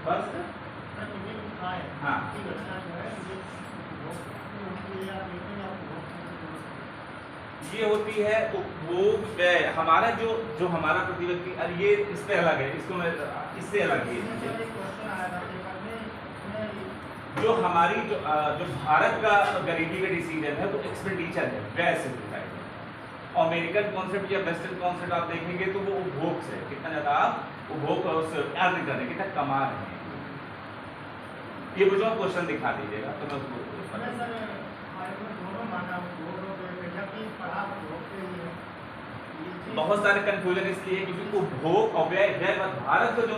First हाँ ये होती है उपभोग व्यय। हमारा जो जो हमारा प्रति व्यक्ति, अरे ये इससे अलग है, इसको मैं इससे अलग है। जो हमारी जो भारत का गरीबी का डिसीजन है वो एक्सपेंडिचर है, व्यय से डिसाइड है। अमेरिकन कॉन्सेप्ट या वेस्टर्न कॉन्सेप्ट आप देखेंगे तो वो उपभोग से, कितना ज्यादा आप उपभोग से अर्न कर रहे हैं, कितना कमा रहे हैं। ये मुझे आप क्वेश्चन दिखा दीजिएगा तो मैं उसको बहुत सारे कंफ्यूजन इसलिए क्योंकि उपभोग और व्यय, भारत का जो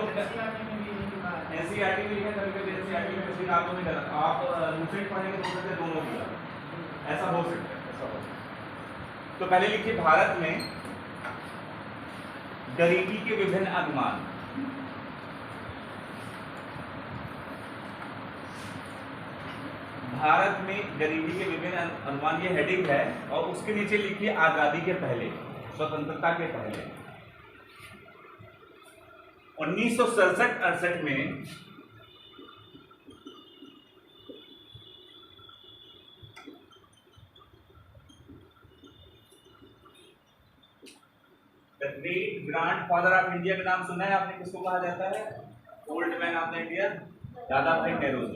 एनसीईआरटी में लिखा, कभी-कभी एनसीईआरटी में कुछ आपको नहीं करना, आप रूटेड पढ़ेंगे तो सकते दोनों लिखा, ऐसा हो सकता है, ऐसा हो सकता है। तो पहले लिखिए भारत में गरीबी के विभिन्न अनुमान। भारत में गरीबी के विभिन्न अनुमान, ये हेडिंग है, और उसके नीचे लिखिए आजादी के पहले, स्वतंत्रता के पहले 1967-68 में the great grand father of India का नाम सुना है आपने? किसको कहा जाता है? Old man of the India, दादा भाई नेहरू।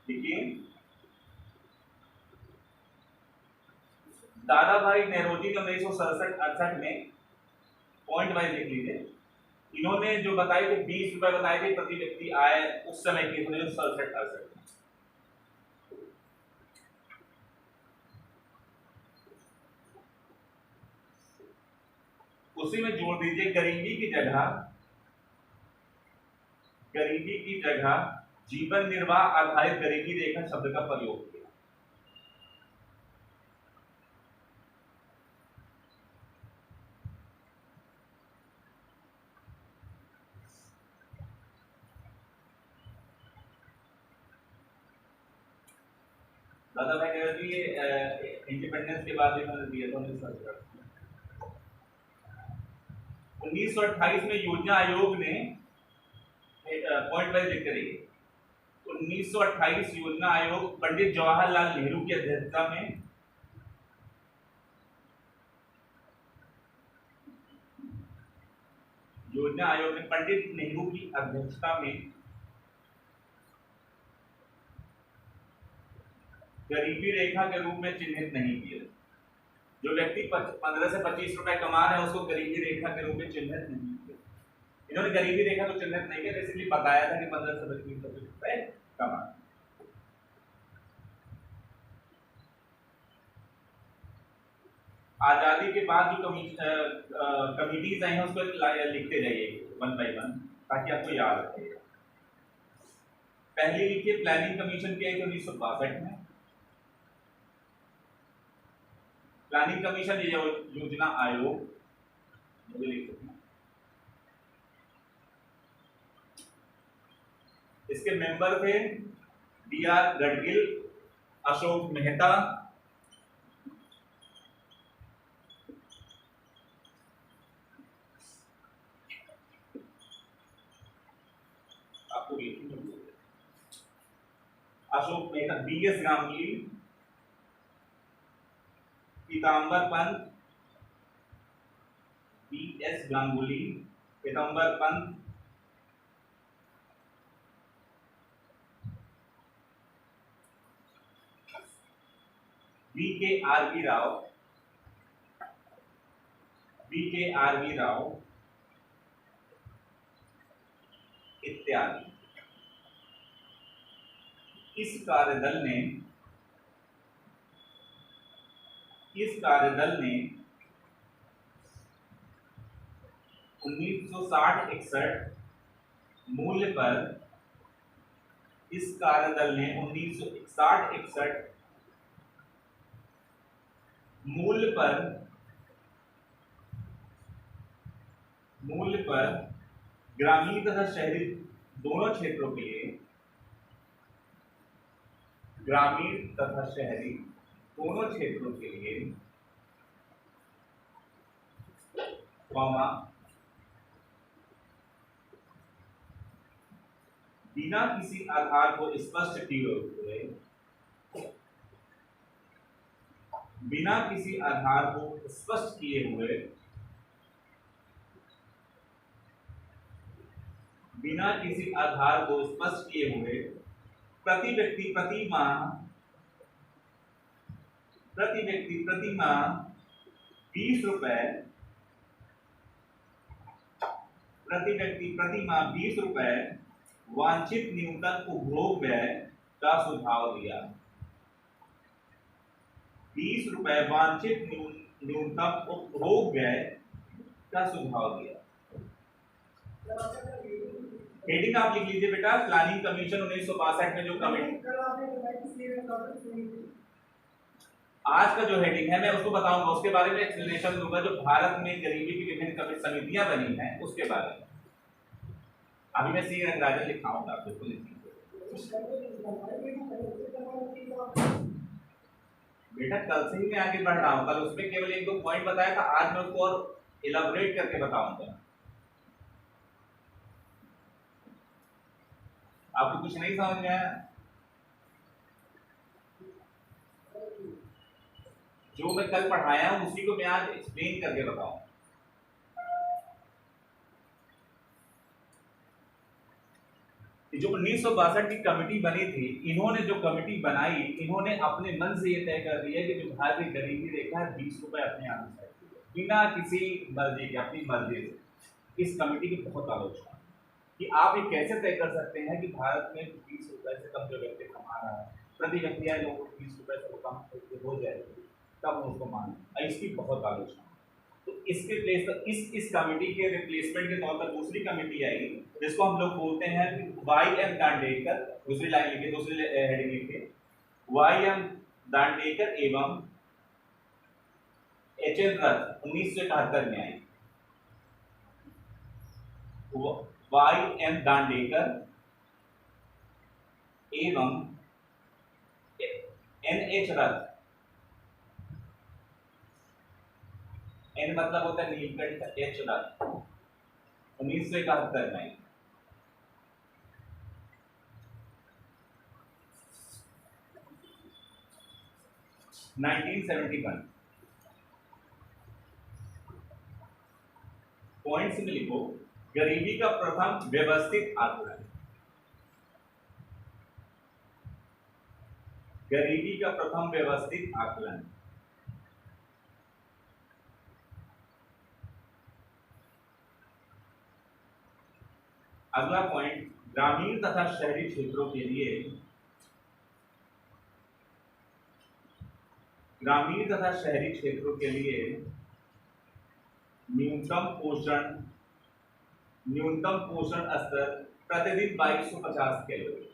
देखिए दादा भाई नेहरू का 1967-68 में पॉइंट वाइज लिख लीजिए। इन्होंने जो बताए थे 20 रुपए बताए थे प्रति व्यक्ति आय उस समय की 1967-68 में। उसी में जोड़ दीजिए गरीबी की जगह जीवन निर्वाह आधारित गरीबी रेखा शब्द का प्रयोग किया। दादा भाई नेहरू जी इंडिपेंडेंस के बाद इन्होंने दिया था 1928 में योजना आयोग ने पॉइंट वाइज लिख करिए। 1928 योजना आयोग पंडित जवाहरलाल नेहरू की अध्यक्षता में योजना आयोग ने पंडित नेहरू की अध्यक्षता में गरीबी रेखा के रूप में चिन्हित नहीं किया। जो व्यक्ति 15 से 25 रुपए कमा रहे हैं उसको गरीबी रेखा के रूप में चिन्हित नहीं किया। इन्होंने गरीबी रेखा को चिन्हित नहीं किया, बेसिकली बताया था कि 15 से 25 रुपए कमा। आजादी के बाद जो कमिटीज आई हैं उसको लिखते जाइए वन बाय वन ताकि आपको याद रहे। पहली लिखिए प्लानिंग कमीशन की आई थी 1962 में। प्लानिंग कमीशन ये योजना आयोग लिख सकते हैं। इसके मेंबर थे D.R. गडगिल, अशोक मेहता, आपको अशोक मेहता, B.S. गांगुली, पीताम्बर पंत, B.S. गांगुली, पीताम्बर पंत, V.K.R.V. राव इत्यादि। इस कार्यदल ने 1960-61 मूल्य पर ग्रामीण तथा शहरी दोनों क्षेत्रों के लिए बिना किसी आधार को स्पष्ट किए हुए, बिना किसी आधार को स्पष्ट किए हुए, बिना किसी आधार को स्पष्ट किए हुए प्रति व्यक्ति प्रति माह, प्रति व्यक्ति प्रति माह 20 रुपए, प्रति व्यक्ति प्रति माह 20 रुपए वांछित न्यूनतम उपभोग व्यय का सुझाव दिया। 20 रुपए वांछित न्यूनतम उपभोग व्यय का सुझाव दिया। हेडिंग आप लिख लीजिए बेटा, प्लानिंग कमीशन 1962 में जो कमेटी, आज का जो हेडिंग है मैं उसको बताऊंगा, उसके बारे में एक्सप्लेनेशन दूंगा, जो भारत में गरीबी की विभिन्न समितियां बनी हैं उसके बारे में। अभी मैं सी रंगराजन लिखाऊंगा आपको, बेटा कल से ही मैं आगे बढ़ रहा हूँ, कल उसमें केवल एक दो पॉइंट बताया था, आज मैं उसको और इलाबोरेट करके बताऊंगा। आपको कुछ नहीं समझ में आया? जो मैं कल पढ़ाया हूं उसी को मैं आज एक्सप्लेन करके बताऊं। जो 1962 की कमेटी बनी थी, इन्होंने जो कमेटी बनाई, इन्होंने अपने मन से ये तय कर दिया कि जो भारतीय गरीबी रेखा है 20 रुपए अपने आने चाहिए, बिना किसी मर्जी के, अपनी मर्जी से। इस कमेटी की बहुत आलोचना कि आप ये कैसे तय कर सकते हैं कि भारत में 20 रुपए से कम जो व्यक्ति कमा रहा है, प्रति व्यक्ति है लोगों को 20 रुपए से कम हो जाएगी, तब उसको माने। इसकी बहुत आलोचना। तो इसके प्लेस पर इस कमेटी के रिप्लेसमेंट के तौर पर दूसरी कमेटी आई, जिसको हम लोग बोलते हैं वाई.एम. दांडेकर। दूसरी लाइन लिखिए, दूसरी हेडिंग लिखिए, वाई.एम. दांडेकर एवं एच.एन. रथ 1971 में आई। वाई.एम. दांडेकर एवं एन.एच. रथ, एन मतलब होता है नीलकंठ, एच रथ, 1971 में। पॉइंट्स में लिखो, गरीबी का प्रथम व्यवस्थित आकलन, गरीबी का प्रथम व्यवस्थित आकलन। अगला पॉइंट, ग्रामीण तथा शहरी क्षेत्रों के लिए, ग्रामीण तथा शहरी क्षेत्रों के लिए न्यूनतम पोषण स्तर प्रतिदिन 2250 कैलोरी।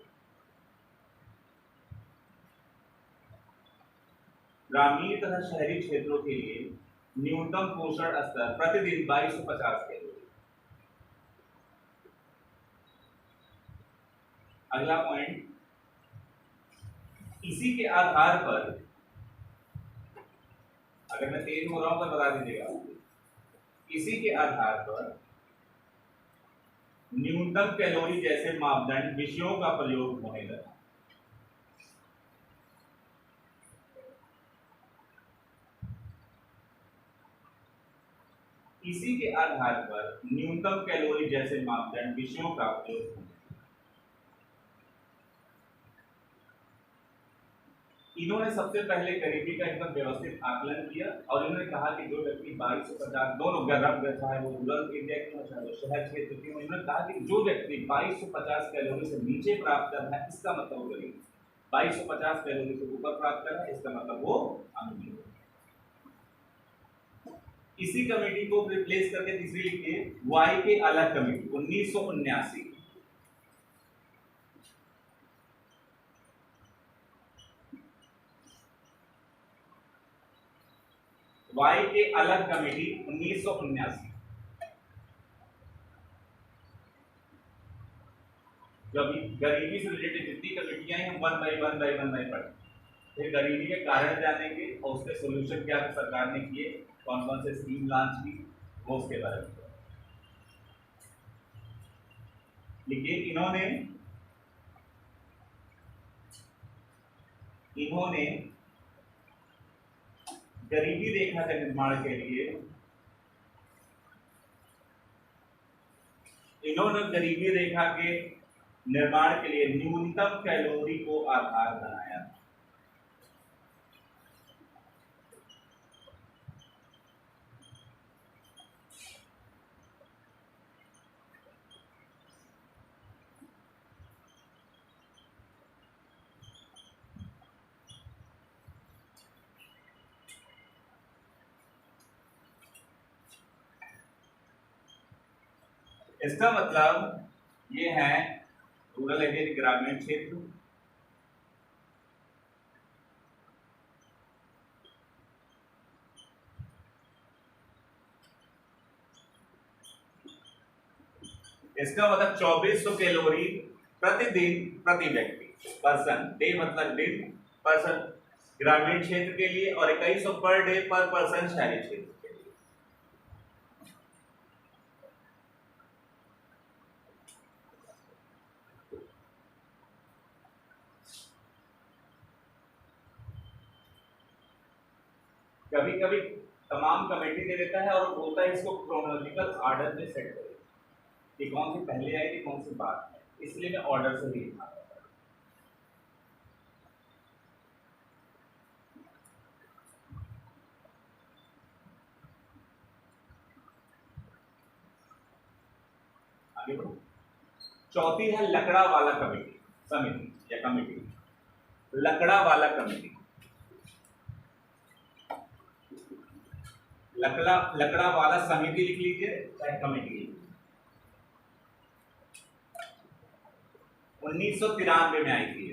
ग्रामीण तथा शहरी क्षेत्रों के लिए न्यूनतम पोषण स्तर प्रतिदिन 2250 कैलोरी। अगला पॉइंट, इसी के आधार पर, अगर मैं तेज हो रहा हूं तो बता दीजिएगा, इसी के आधार पर न्यूनतम कैलोरी जैसे मापदंड विषयों का प्रयोग होने लगा। इसी के आधार पर न्यूनतम कैलोरी जैसे मापदंड विषयों का प्रयोग होने लगा। इन्होंने सबसे पहले गरीबी का एकदम व्यवस्थित आकलन किया और इन्होंने कहा कि जो व्यक्ति 2250, दोनों चाहे वो रूरल एरिया की हो चाहे वो शहर क्षेत्र की हो, इन्होंने कहा कि जो व्यक्ति 2250 कैलोरी से नीचे प्राप्त कर रहा है इसका मतलब वो गरीब, 2250 कैलोरी से ऊपर प्राप्त कर रहा है इसका मतलब वो अमीर। इसी कमेटी को रिप्लेस करके तीसरी लिखिए, वाई के अलग कमेटी 1979। वाई के अलग कमेटी 1979। गरीबी से रिलेटेड जितनी कमेटियां हैं हम वन बाई वन पढ़ेंगे। फिर गरीबी के कारण जानेंगे और उसके सोल्यूशन क्या सरकार ने किए, कौन कौन से स्कीम लॉन्च की, वो उसके बारे में। लेकिन इन्होंने इन्होंने गरीबी रेखा के निर्माण के लिए न्यूनतम कैलोरी को आधार बनाया। इसका मतलब ये है रूरल एरिया, ग्रामीण क्षेत्र, इसका मतलब 2400 कैलोरी प्रतिदिन प्रति व्यक्ति, पर्सन, डे मतलब दिन, पर्सन ग्रामीण क्षेत्र के लिए, और 2100 पर डे पर पर्सन शहरी क्षेत्र के लिए। कभी कभी तमाम कमेटी दे देता है और बोलता है इसको क्रोनोलॉजिकल ऑर्डर में सेट करें कि कौन सी पहले आएगी कौन सी बाद में, इसलिए मैं ऑर्डर से ही लिखा। आगे बढ़ो। चौथी है लकड़ा वाला कमेटी, समिति या कमेटी, लकड़ा वाला कमेटी। लकड़ा वाला समिति लिख लीजिए चाहे कमेटी लिख लीजिए। 1993 में आई थी।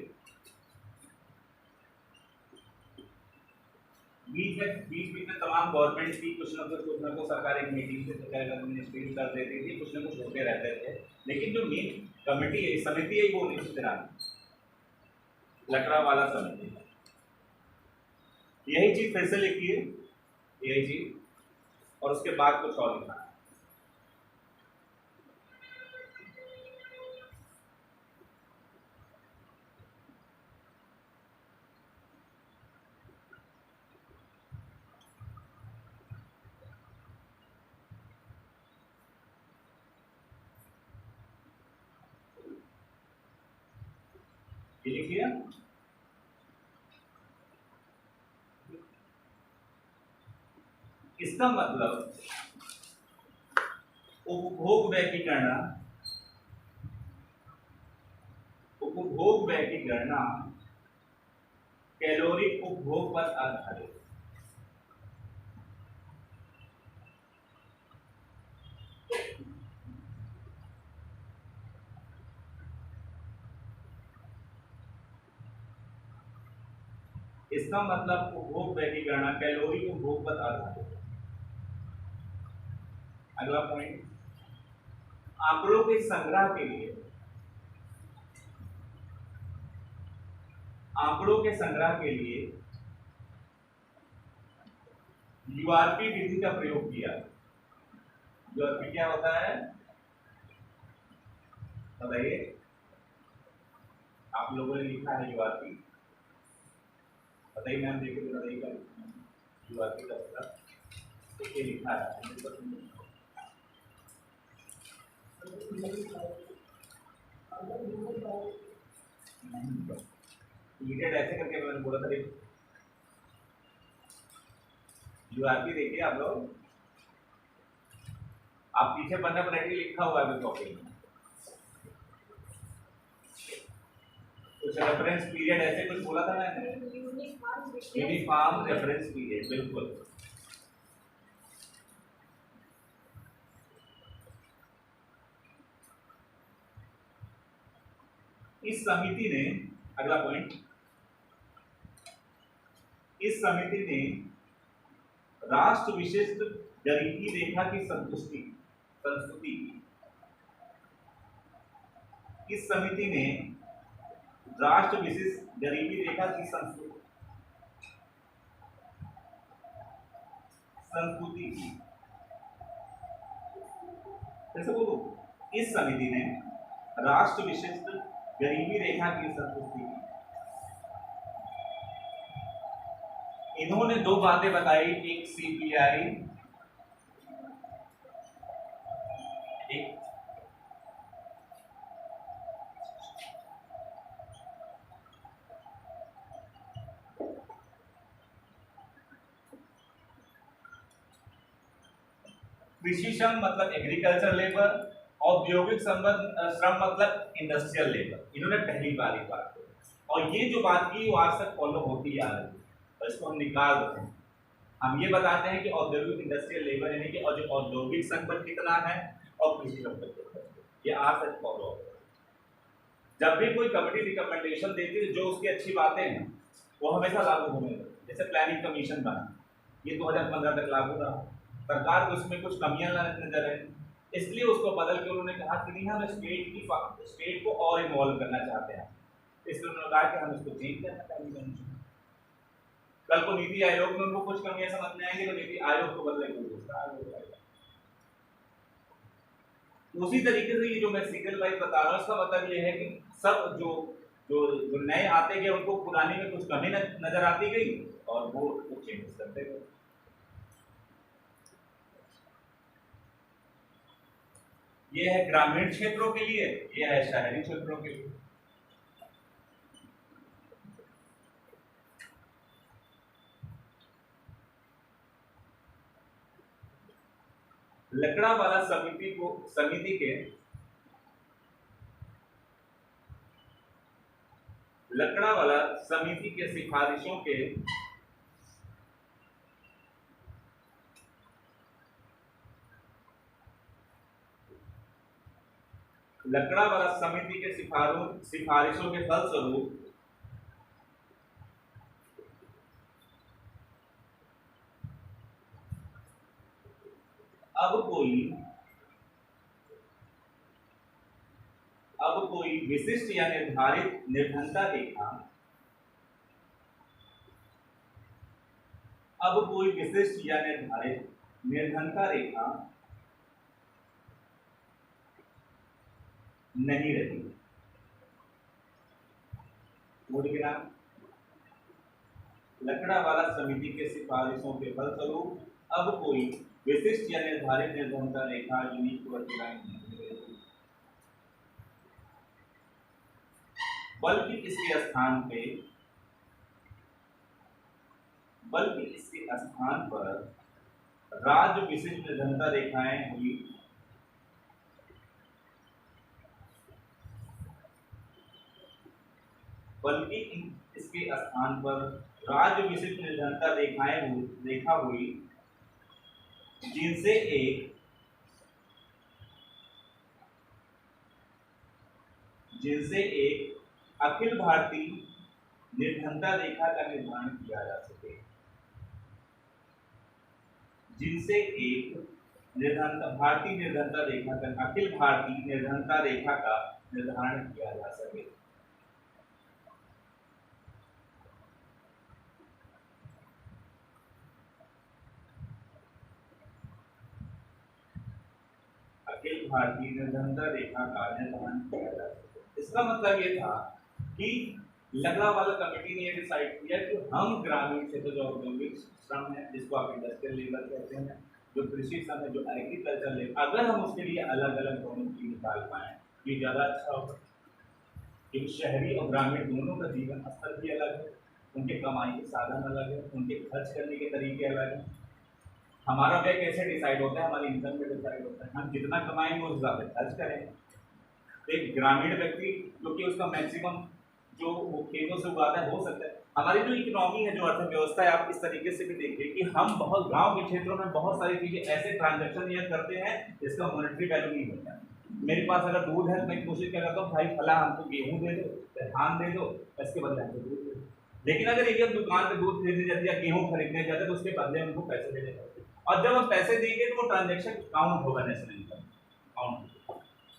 बीच में तमाम गवर्नमेंट की कुछ ना कुछ सरकार एक मीटिंग से मिनिस्ट्री कर देती थी, कुछ ना कुछ होते रहते थे, लेकिन जो मेन कमेटी है, समिति है, वो 1993 लकड़ा वाला समिति। यही चीज फिर से लिखिए, यही चीज, और उसके बाद कुछ और लिखना है। ये लिखिए, इसका मतलब उपभोग व्यय की गणना, उपभोग व्यय की गणना कैलोरी उपभोग पर आधारित। इसका मतलब उपभोग व्यय की गणना कैलोरी उपभोग पर आधारित। अगला पॉइंट, आंकड़ों के संग्रह के लिए, आंकड़ों के संग्रह के लिए यूआरपी विधि का प्रयोग किया। यूआरपी क्या होता है बताइए? आप लोगों ने लिखा है यूआरपी, बताइए मैम, देखिए बताइएगा यूआरपी का मतलब देखिए लिखा है। लिमिटेड ऐसे करके मैंने बोला था, यूआरपी देखिए आप लोग, आप पीछे पन्ने पर लिखा हुआ है कॉपी में, कुछ रेफरेंस पीरियड ऐसे कुछ बोला था मैंने, यूनिफॉर्म रेफरेंस पीरियड, बिल्कुल। इस समिति ने, अगला पॉइंट, इस समिति ने राष्ट्र विशिष्ट गरीबी रेखा की संतुष्टि की। इस समिति ने राष्ट्र विशिष्ट गरीबी रेखा की संस्तुति की। कैसे बोलूं? इस समिति ने राष्ट्र विशिष्ट गरीबी रेखा की संतुष्टि की। इन्होंने दो बातें बताई, एक सीपीआई, एक कृषि श्रम मतलब एग्रीकल्चर लेबर, औद्योगिक संबंध श्रम मतलब इंडस्ट्रियल लेबर। इन्होंने पहली बार एक बात की, और ये जो बात की वो आज तक फॉलो होती आ रही है, तो इसको हम निकाल देते हैं। हम ये बताते हैं कि औद्योगिक इंडस्ट्रियल लेबर यानी कि और जो औद्योगिक संपत्ति कितना है और कृषि संपत्ति कितना है, ये आज तक फॉलो होता है। जब भी कोई कमेटी रिकमेंडेशन देती है, जो उसकी अच्छी बातें हैं वो हमेशा लागू होंगे। जैसे प्लानिंग कमीशन बना, ये 2015 तक लागू रहा, सरकार को उसमें कुछ कमियां नजर आई, इसलिए उसको बदल के उन्होंने कहा कि नहीं, हम स्टेट को और इन्वॉल्व करना चाहते हैं, इसलिए उन्होंने कहा कि हम इसको चेंज करना चाहेंगे। कल को नीति आयोग में उनको कुछ कमियां समझ में आएंगी तो नीति आयोग को बदले कोई दूसरा आयोग आएगा। उसी तरीके से ये जो मैं सीरियल वाइज बता रहा हूँ, इसका मतलब ये है कि सब जो जो जो नए आते गए उनको पुराने में कुछ कमी नजर आती गई और वो चेंजेस करते गए। ये है ग्रामीण क्षेत्रों के लिए, ये है शहरी क्षेत्रों के लिए। लकड़ावाला समिति के लकड़ावाला समिति के सिफारिशों के लकड़ावाला समिति के सिफारिशों के फलस्वरूप अब कोई विशिष्ट या निर्धारित निर्धनता रेखा नहीं रही। लकड़ावाला समिति के सिफारिशों के फलस्वरूप अब कोई विशिष्ट या निर्धारित निर्धनता रेखा यूनिक वर्टिलाइन नहीं रहेगी, बल्कि इसके स्थान पर राज्य विशिष्ट निर्धनता रेखाएं हुई, रेखा हुई जिनसे एक अखिल भारतीय निर्धनता रेखा का निर्माण किया जा सके, अखिल भारतीय निर्धनता रेखा का निर्धारण किया जा सके। अखिल भारतीय निर्धनता रेखा का निर्धारण किया जा सके। इसका मतलब ये था कि लकड़ावाला कमेटी ने ये डिसाइड किया कि हम ग्रामीण क्षेत्र जो औद्योगिक श्रम है, जिसको आप इंडस्ट्रियल लेबर कहते हैं, जो कृषि श्रम है, जो एग्रीकल्चर लेबर, अगर हम उसके लिए अलग अलग दोनों की निकाल पाए ये ज़्यादा अच्छा होगा। क्योंकि शहरी और ग्रामीण दोनों का जीवन स्तर भी अलग है, उनके कमाई के साधन अलग है, उनके खर्च करने के तरीके अलग हैं। हमारा व्यय कैसे डिसाइड होता है? हमारी इनकम पे डिसाइड होता है। हम जितना कमाएंगे उस हिसाब से खर्च करेंगे। एक ग्रामीण व्यक्ति क्योंकि उसका मैक्सिमम जो वो खेतों से उगाता है, हो सकता है हमारी जो इकोनॉमी है, जो अर्थव्यवस्था है, आप इस तरीके से भी देखिए कि हम बहुत गांव के क्षेत्रों में बहुत सारी चीजें ऐसे ट्रांजैक्शन ये करते हैं जिसका मॉनेटरी वैल्यू नहीं होता। मेरे पास अगर दूध है तो मैं कोशिश क्या करता हूँ, भाई फला हमको गेहूँ दे दो, धान दे दो, इसके बदले हमको दूध दे दो। लेकिन अगर एक दुकान पे दूध खरीदने जाते या गेहूँ खरीदने जाते तो उसके बदले उनको पैसे देने पड़ते, और जब हम पैसे देंगे तो वो ट्रांजेक्शन काउंट होगा नेशनल इनकम काउंट।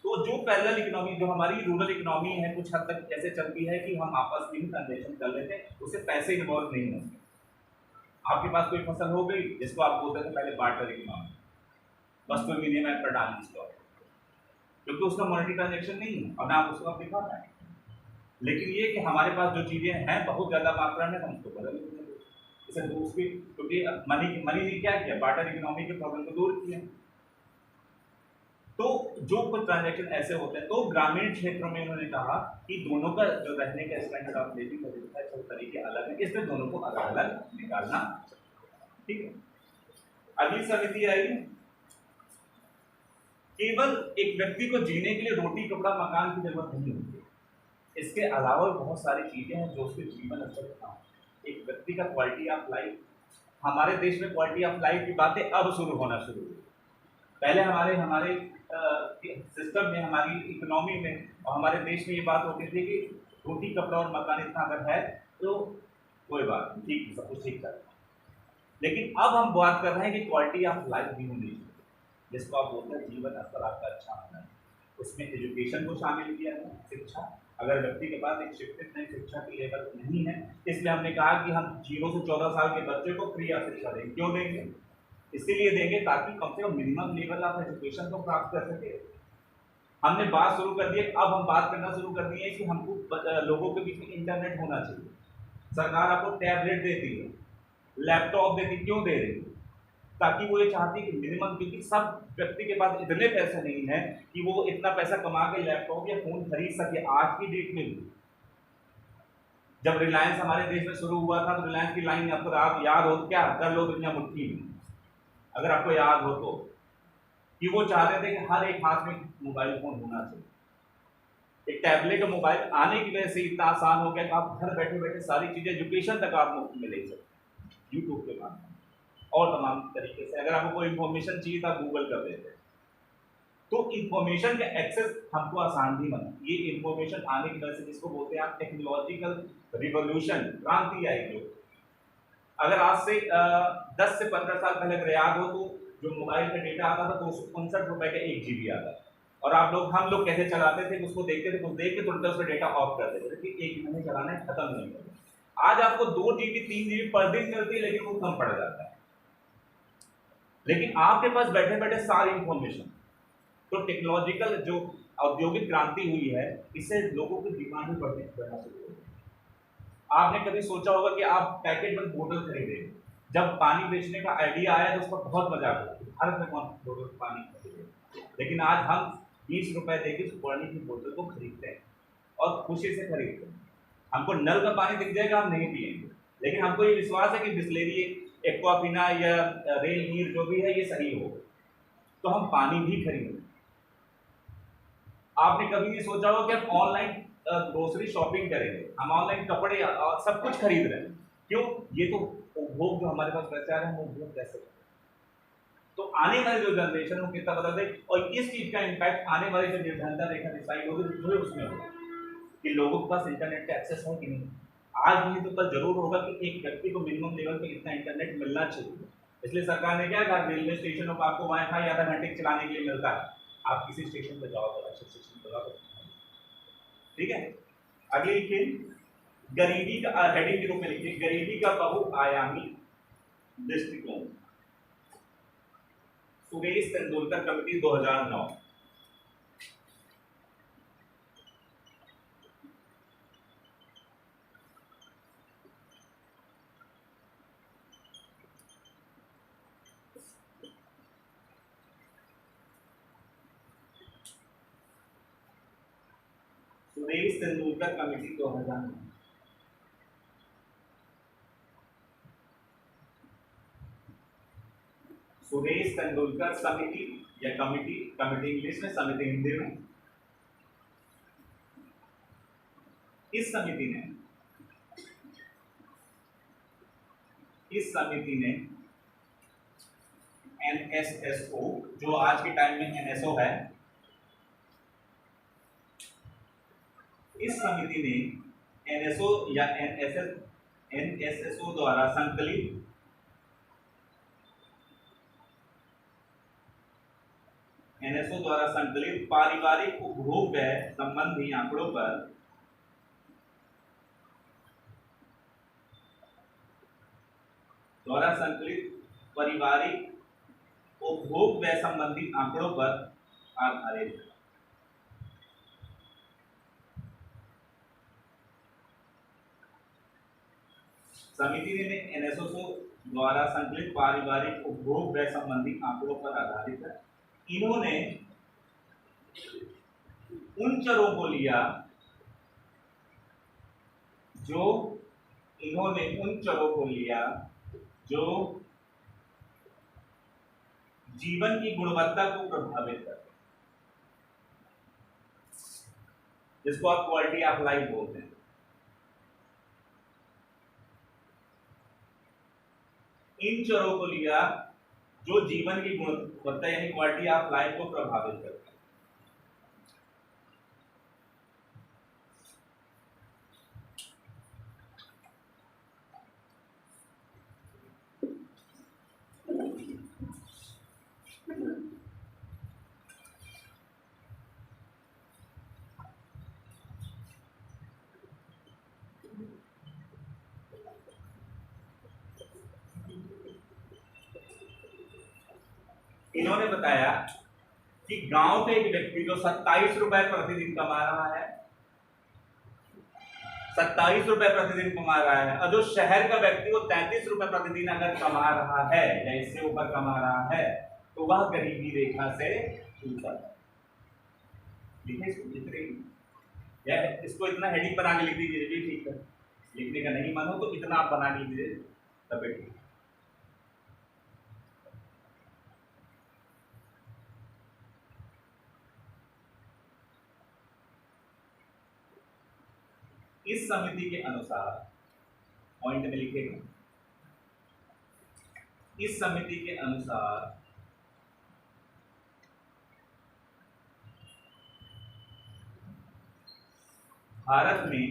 तो जो पैरेलल इकोनॉमी, जो हमारी रूरल इकोनॉमी है, कुछ हद तक ऐसे चलती है कि हम आपस में ही ट्रांजेक्शन कर लेते हैं, उससे पैसे इन्वॉल्व नहीं होंगे। आपके पास कोई फसल हो गई जिसको आप बोलते थे पहले बार्टर इकोनॉमी, बस कोई मिनिमम पर डाल स्टॉक, क्योंकि उसका मॉनेटरी ट्रांजेक्शन नहीं है और ना आप उसको आप दिखा पाए। लेकिन ये कि हमारे पास जो चीज़ें हैं बहुत ज़्यादा मात्रा में, हम उसको बदल देते हैं। इससे दूर भी, क्योंकि मनी ने क्या किया, बार्टर इकोनॉमी के प्रॉब्लम को दूर किया। तो जो कुछ ट्रांजैक्शन ऐसे होते हैं, तो ग्रामीण क्षेत्रों में उन्होंने कहा कि दोनों का जो रहने का स्टैंडर्ड ऑफ लिविंग का जो तरीके अलग है, इसमें दोनों को अलग अलग निकालना। ठीक है, अगली समिति आई, केवल एक व्यक्ति को जीने के लिए रोटी कपड़ा मकान की जरूरत नहीं होती, इसके अलावा बहुत सारी चीजें हैं जो उसके जीवन स्तर का, एक व्यक्ति का क्वालिटी ऑफ लाइफ। हमारे देश में क्वालिटी ऑफ लाइफ की बातें अब शुरू होना शुरू हुई। पहले हमारे सिस्टम में, हमारी इकोनॉमी में और हमारे देश में ये बात होती थी कि रोटी कपड़ा और मकान इतना अगर है तो कोई बात नहीं, ठीक, सब कुछ ठीक चल रहा है। लेकिन अब हम बात कर रहे हैं कि क्वालिटी ऑफ लाइफ भी होनी चाहिए, जिसको आप बोलते हैं जीवन स्तर आपका अच्छा होना है। उसमें एजुकेशन को शामिल किया है, शिक्षा। अगर व्यक्ति के पास एक शिक्षित नहीं, शिक्षा की लेवल नहीं है, इसलिए हमने कहा कि हम 0 से 14 साल के बच्चे को फ्री ऑफ शिक्षा देंगे। क्यों देंगे? इसीलिए देंगे ताकि कम से कम मिनिमम लेवल ऑफ एजुकेशन को प्राप्त कर सके। हमने बात शुरू कर दी, अब हम बात करना शुरू कर दिए कि हमको लोगों के बीच में इंटरनेट होना चाहिए। सरकार आपको टैबलेट देती है, लैपटॉप देती, क्यों दे रही है? ताकि वो ये चाहती है कि मिनिमम, क्योंकि सब व्यक्ति के पास इतने पैसे नहीं है कि वो इतना पैसा कमा के लैपटॉप या फोन खरीद सके। आज की डेट में जब रिलायंस हमारे देश में शुरू हुआ था, तो रिलायंस की लाइन आपको आप याद हो क्या, 10 लोग दुनिया मुट्ठी में, अगर आपको याद हो तो, कि वो चाहते थे कि हर एक हाथ में मोबाइल फोन होना चाहिए। एक टैबलेट का मोबाइल आने की वजह से इतना आसान हो गया कि आप घर बैठे बैठे सारी चीजें, एजुकेशन तक आप मुफ्त में ले सकते हैं यूट्यूब के माध्यम और तमाम तरीके से। अगर आपको कोई इंफॉर्मेशन चाहिए तो आप गूगल कर देते हैं। तो इंफॉर्मेशन का एक्सेस हमको आसान भी बना। ये इंफॉर्मेशन आने की वजह से, जिसको बोलते हैं आप टेक्नोलॉजिकल रिवोल्यूशन, क्रांति आई। जो अगर आज से 10 से 15 साल पहले अगर याद हो तो जो मोबाइल का डेटा आता था 259 रुपए का 1 GB आता था, और हम लोग कैसे चलाते थे, उसको देखते थे, कुछ देख के तुरंत उसका डेटा ऑफ कर देते थे कि 1 महीने चलाना है, खत्म नहीं होगा। आज आपको 2 GB 3 GB पर दिन मिलती है, लेकिन वो कम पड़ जाता है। लेकिन आपके पास बैठे बैठे सारी इंफॉर्मेशन। तो टेक्नोलॉजिकल जो औद्योगिक क्रांति हुई है, इससे लोगों की डिमांड भी बढ़ना शुरू हो गई। आपने कभी सोचा होगा कि आप पैकेट बंद बोतल खरीदे? जब पानी बेचने का आइडिया आया तो उसका बहुत मजाक हुआ, हर में कौन बोतल पानी खरीदे। लेकिन आज हम 20 रुपए देकर पानी की बोतल को खरीदते हैं और खुशी से खरीदते हैं। हमको नल का पानी दिख जाएगा, हम नहीं पिएंगे, लेकिन हमको ये विश्वास है कि बिस्लेरी, एक्वाफिना या रेल नीर जो भी है ये सही हो, तो हम पानी भी खरीदें। आपने कभी नहीं सोचा होगा कि हम ऑनलाइन ग्रोसरी शॉपिंग करेंगे, हम ऑनलाइन कपड़े सब कुछ खरीद रहे हैं। क्यों? ये तो उपभोग जो हमारे पास पैसा है, हम उपभोग कैसे करें? तो आने वाली जो जनरेशन है कितना बदल दे, और इस चीज का इम्पैक्ट आने वाली जो निर्धनता रेखा डिसाइड होगी जो उसमें होगा कि लोगों के पास इंटरनेट का एक्सेस है कि नहीं। आज नहीं तो कल जरूर होगा कि एक व्यक्ति को मिनिमम लेवल पे इतना इंटरनेट मिलना चाहिए। इसलिए सरकार ने क्या कहा, रेलवे स्टेशनों पर आपको वाईफाई आधा घंटे चलाने के लिए मिलता है। आप किसी स्टेशन पर जाओ तो अच्छे स्टेशन पर जाओ, ठीक है। अगली लिखिए, गरीबी का हेडिंग के रूप में लिखिए, गरीबी का बहुआयामी दृष्टिकोण, सुरेश तेंदुलकर कमेटी 2009। सुरेश तेंदुलकर कमेटी 2009। सुरेश तेंदुलकर समिति या कमिटी, कमिटी इंग्लिश में, समिति हिंदी में। इस समिति ने NSSO, जो आज के टाइम में NSO है, इस समिति ने NSO या NSSO द्वारा संकलित पारिवारिक उपभोग व्यय संबंधी आंकड़ों पर आधारित है। समिति ने एनएसओ द्वारा संकलित पारिवारिक उपभोग व्यय संबंधी आंकड़ों पर आधारित है। इन्होंने उन चरों को लिया जो जीवन की गुणवत्ता को प्रभावित करते हैं, जिसको आप क्वालिटी ऑफ लाइफ बोलते हैं। इन चरों को लिया जो जीवन की गुणवत्ता यानी क्वालिटी ऑफ लाइफ को प्रभावित करते हैं। इन्होंने बताया कि गांव का एक व्यक्ति जो 27 रुपए प्रतिदिन कमा रहा है, 27 रुपए प्रतिदिन कमा रहा है, और जो शहर का व्यक्ति वो 33 रुपए प्रतिदिन अगर कमा रहा है या इससे ऊपर कमा रहा है तो वह गरीबी रेखा से ऊपर है। लिखे या इसको इतना हेडिंग बना के लिख दीजिए, ठीक है। लिखने का नहीं मन हो तो इतना आप बना लीजिए, तब ठीक। इस समिति के अनुसार, पॉइंट में लिखेगा, इस समिति के अनुसार भारत में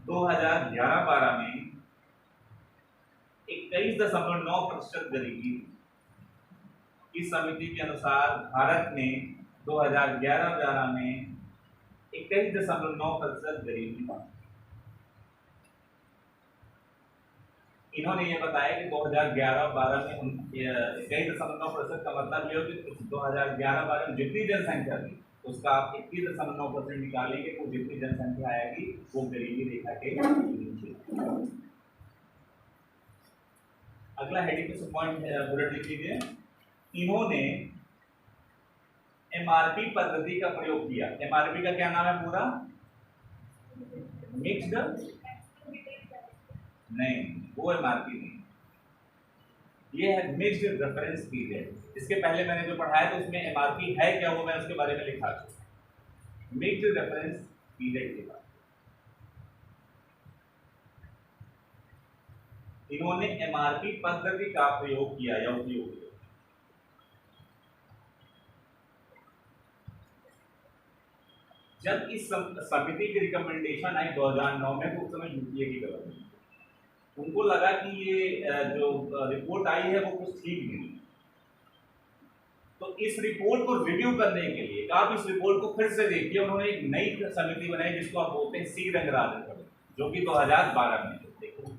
2011-12 में 21.9% गरीबी। इस समिति के अनुसार भारत में 2011-12 में 21.9% गरीबी। इन्होंने ये बताया कि 2011-12 में 21.9% का मतलब ये हो कि 2011-12 में जितनी जनसंख्या थी उसका आप 21.9% निकालेंगे तो जितनी जनसंख्या आएगी वो गरीबी रेखा के नीचे। अगला हेडिंग पे पॉइंट बुलेट लिख लीजिए। इन्होंने एमआरपी पद्धति का प्रयोग किया। एमआरपी का क्या नाम है पूरा? मिक्स्ड नहीं, वो एमआरपी नहीं, ये है मिक्स्ड रेफरेंस पीरियड। इसके पहले मैंने जो पढ़ाया था उसमें एमआरपी है क्या वो मैं उसके बारे में लिखा था। मिक्स्ड रेफरेंस पीरियड के बाद इन्होंने एमआरपी पद्धति का प्रयोग किया या उपयोग किया। जब इस समिति की रिकमेंडेशन आई 2009 में तो उस समय यूपीए की गवर्नमेंट, उनको लगा कि ये जो रिपोर्ट आई है वो कुछ ठीक नहीं, तो इस रिपोर्ट को रिव्यू करने के लिए आप इस रिपोर्ट को फिर से देखिए। उन्होंने एक नई समिति बनाई जिसको आप बोलते हैं सी रंगराजन समिति, जो कि 2012 में। देखो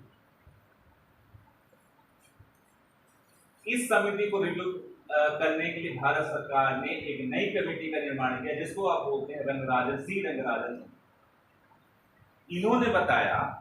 इस समिति को रिव्यू करने के लिए भारत सरकार ने एक नई कमेटी का निर्माण किया जिसको आप बोलते हैं रंगराजन, सी रंगराजन। इन्होंने बताया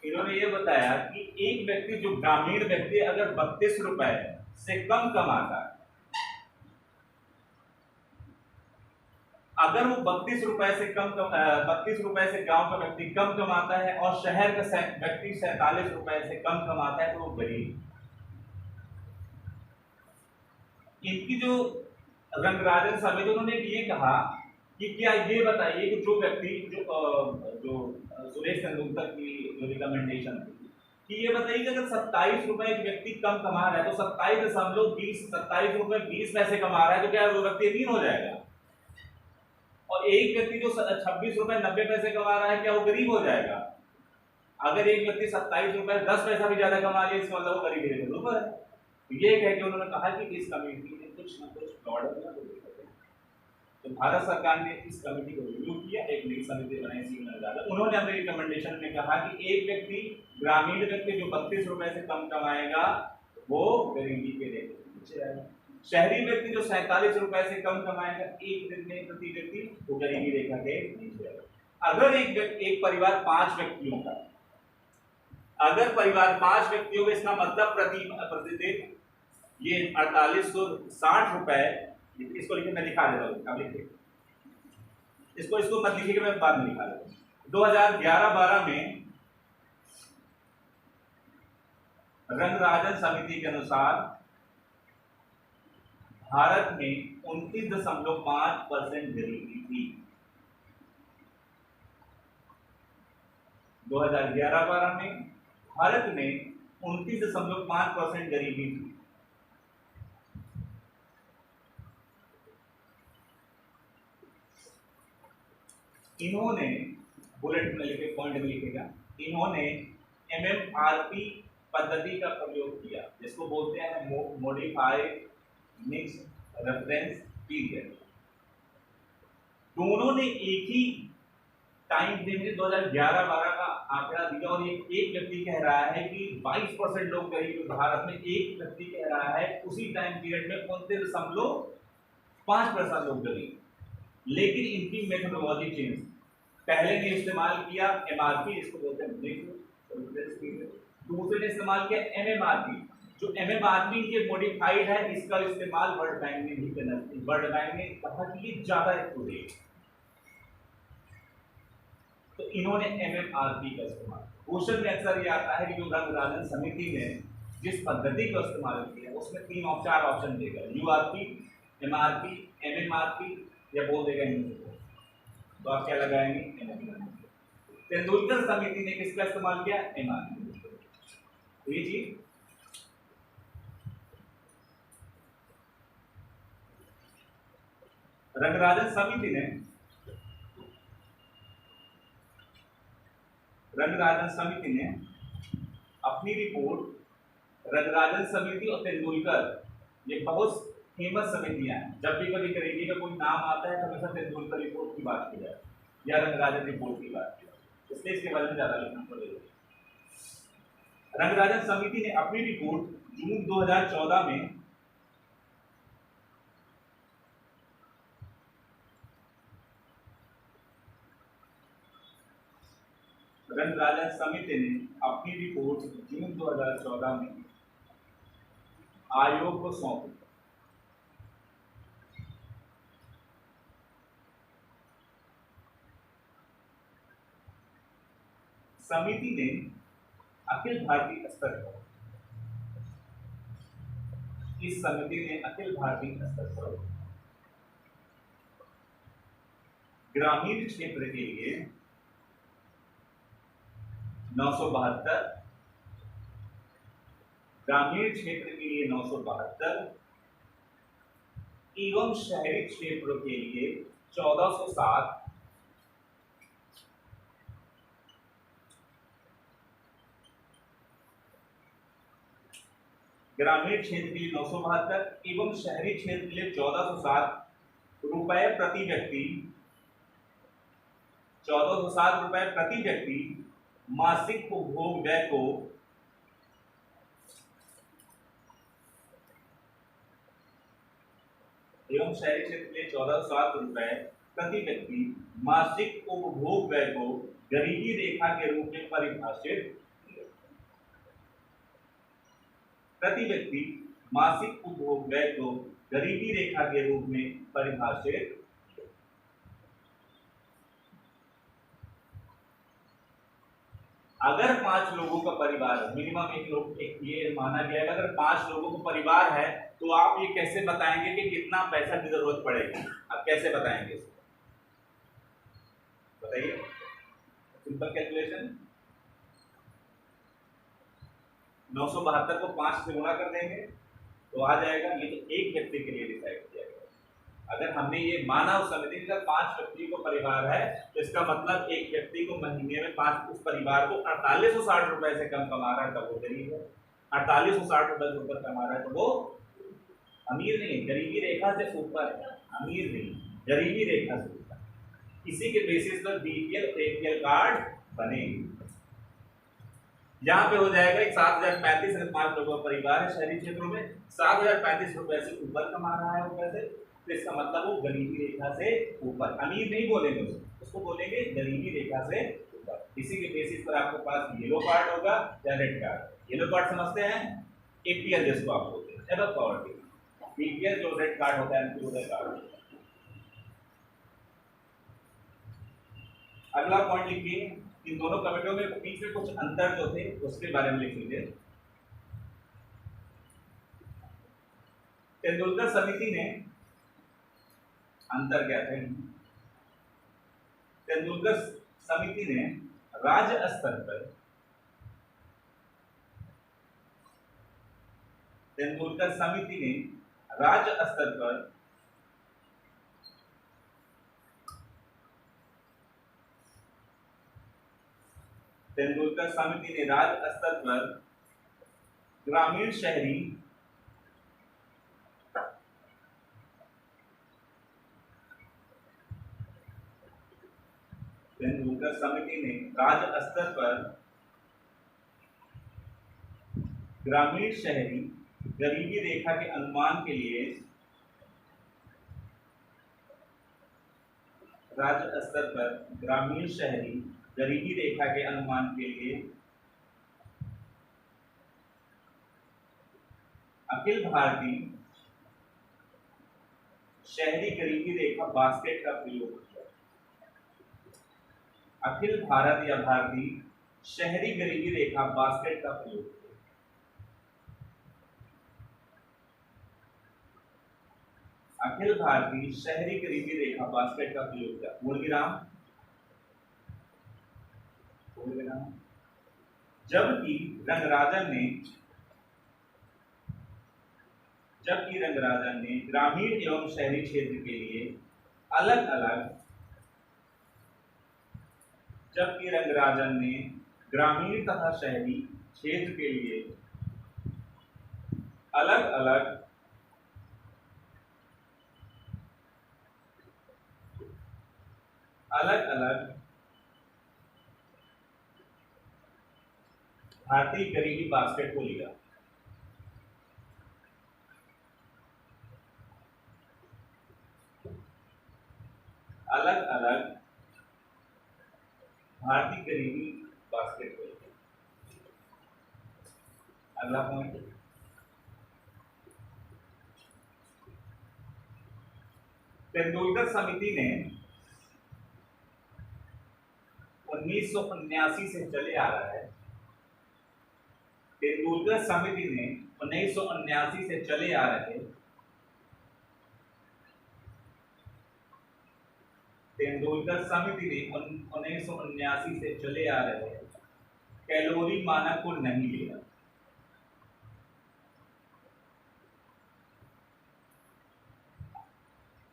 इन्होंने ये बताया कि एक व्यक्ति जो ग्रामीण व्यक्ति अगर 32 रुपए से कम कमाता है, अगर वो 32 रुपए से कम 32 रुपए से गांव का व्यक्ति कम कमाता है और शहर का व्यक्ति 47 रुपए से कम कमाता है तो वो गरीब। इनकी जो रंगराजन समिति उन्होंने ये कहा कि क्या ये बताइए कि जो व्यक्ति जो सुरेश तेंदुलकर की जो रिकमेंडेशन थी कि ये बताइए कि अगर 27 रुपए एक व्यक्ति कम कमा रहा है तो 27 रुपए 20 पैसे कमा रहा है तो क्या वो व्यक्ति अमीर हो जाएगा? और एक व्यक्ति जो 26 रुपए 90 पैसे कमा रहा है क्या वो गरीब हो जाएगा? अगर एक व्यक्ति 27 रुपए 10 पैसा भी ज्यादा कमा ले इसका मतलब वो गरीब है ऊपर है। तो ये कह के उन्होंने कहा कि इस कमेटी ने कुछ ना कुछ फ्रॉड है तो भारत सरकार ने इस कमेटी को रिव्यू किया, एक नई समिति बनाई सी। उन्होंने अपने रिकमेंडेशन में कहा कि एक व्यक्ति ग्रामीण व्यक्ति जो 32 रुपए से कम कमाएगा वो गरीबी के रेखा के नीचे आएगा, शहरी व्यक्ति जो 47 रुपए से कम कमाएगा एक दिन में प्रति व्यक्ति वो गरीबी रेखा के नीचे आएगा। अगर एक परिवार 5 व्यक्तियों का, अगर परिवार 5 व्यक्तियों का, इसका मतलब प्रतिदिन ये 4860 रुपए, इसको लिखे मैं दिखा देता हूँ, आप लिखिए इसको मत लिखिएगा, मैं बाद में लिखा देता हूँ। 2011-12 में रंगराजन समिति के अनुसार भारत में 29.5% गरीबी थी। 2011-12 में भारत में 29.5% गरीबी थी। इन्होंने बुलेट में लिखे, पॉइंट में लिखेगा, इन्होंने MMRP पद्धति का प्रयोग किया जिसको बोलते हैं मॉडिफाइड मिक्स्ड रेफरेंस पीरियड। दोनों ने एक ही टाइम फ्रेम में 2011-12 का आंकड़ा दिया और एक व्यक्ति कह रहा है कि 22% लोग गरीब भारत में, एक व्यक्ति कह रहा है उसी टाइम पीरियड में 29.5% लोग गरीब। लेकिन इनकी मेथोडोलॉजी चेंज, पहले ने इस्तेमाल किया MRP, इसको बोलते हैं दूसरे ने इस्तेमाल किया MMRP। जो MMRP के मॉडिफाइड है इसका इस्तेमाल वर्ल्ड बैंक ने भी करना, वर्ल्ड बैंक ने कहा कि ये ज्यादा एक्यूरेट, तो इन्होंने MMRP का इस्तेमाल। क्वेश्चन में अक्सर ये आता है कि जो रंगराजन समिति ने जिस पद्धति का इस्तेमाल किया उसमें 4 ऑप्शन देगा, URP, MRP, MMRP या बोल देगा इनको, तो आप क्या लगाएंगे? तेंदुलकर समिति ने किसका इस्तेमाल किया? MRP। ये चीज रंगराजन समिति ने अपनी रिपोर्ट, रंगराजन समिति और तेंदुलकर ये बहुत फेमस समितियां हैं, जब भी कभी करेगी का कोई नाम आता है तो हमेशा तेंदुलकर रिपोर्ट की बात की जाए या रंगराजन रिपोर्ट की बात की जाए, इसलिए इसके बारे में ज्यादा लिखना पड़ेगा। रंगराजन समिति ने अपनी रिपोर्ट जून 2014 में रंगराजन समिति ने अपनी रिपोर्ट जून 2014 में आयोग को सौंपी। समिति ने अखिल भारतीय स्तर पर, इस समिति ने अखिल भारतीय स्तर पर ग्रामीण क्षेत्र के लिए 972, ग्रामीण क्षेत्र के लिए 972 एवं शहरी क्षेत्रों के लिए 1407 ग्रामीण क्षेत्र के लिए 972 एवं शहरी क्षेत्र के लिए 1407 रुपए प्रति व्यक्ति, 1407 रुपए प्रति व्यक्ति मासिक उपभोग व्यय को एवं शहरी क्षेत्र के लिए 1407 रुपए प्रति व्यक्ति मासिक उपभोग व्यय को गरीबी रेखा के रूप में परिभाषित, प्रति व्यक्ति मासिक उपभोग व्यय को गरीबी रेखा के रूप में परिभाषित। अगर 5 लोगों का परिवार, मिनिमम एक ये माना गया है, अगर 5 लोगों का परिवार है तो आप ये कैसे बताएंगे कि कितना पैसा की जरूरत पड़ेगी? आप कैसे बताएंगे इसको? बताइए, सिंपल कैलकुलेशन। 972 को 5 से गुणा कर देंगे तो आ जाएगा। ये तो एक व्यक्ति के लिए डिसाइड किया गया। अगर हमने ये माना उस समिति का 5 व्यक्ति को परिवार है तो इसका मतलब एक व्यक्ति को महीने में 5 उस परिवार को 4860 रुपए से कम कमा रहा है तब वो गरीब है, 4860 रुपए से ऊपर कमा रहा है तो वो अमीर नहीं, गरीबी रेखा से ऊपर है, अमीर नहीं, गरीबी रेखा से ऊपर। इसी के बेसिस पर बीपीएल और एपीएल कार्ड बनेंगे। यहाँ पे हो जाएगा 7035 अगर 5 लोगों का परिवार है शहरी क्षेत्रों में 7035 रुपए से ऊपर कमा रहा है रुपए से, तो इसका मतलब वो गरीबी रेखा से ऊपर, अमीर नहीं बोलेंगे उसको बोलेंगे गरीबी रेखा से ऊपर। इसी के बेसिस पर आपके पास येलो कार्ड होगा या रेड कार्ड। येलो कार्ड समझते हैं, एपीएल जिसको आप बोलते हैं, एबव पॉवर्टी। बीपीएल जो रेड कार्ड होता है एनपीओ कार्ड। अगला पॉइंट लिखिए, इन दोनों कमेटियों में बीच में कुछ अंतर जो थे उसके बारे में लिख लीजिए। तेंदुलकर समिति ने अंतर क्या थे? तेंदुलकर समिति ने राज्य स्तर पर तेंदुलकर समिति ने राज्य स्तर पर तेंदुलकर समिति ने राज्य स्तर पर ग्रामीण शहरी तेंदुलकर समिति ने राज्य स्तर पर ग्रामीण शहरी गरीबी रेखा के अनुमान के लिए राज्य स्तर पर ग्रामीण शहरी गरीबी रेखा के अनुमान के लिए अखिल भारतीय शहरी गरीबी रेखा बास्केट का प्रयोग किया। अखिल भारत या भारतीय शहरी गरीबी रेखा बास्केट का प्रयोग किया। अखिल भारतीय शहरी गरीबी रेखा बास्केट का प्रयोग किया। पूर्णविराम। जबकि रंगराजन ने ग्रामीण एवं शहरी क्षेत्र के लिए अलग अलग जबकि रंगराजन ने ग्रामीण तथा शहरी क्षेत्र के लिए अलग अलग भारतीय गरीबी बास्केट को लिया। अलग अलग भारतीय गरीबी बास्केट को लिया। अगला पॉइंट, तेंदुलकर समिति ने 1979 से चले आ रहा है। तेंदुलकर समिति ने 1979 से चले आ रहे तेंदुलकर समिति ने 1979 से चले आ रहे कैलोरी मानक को नहीं लिया।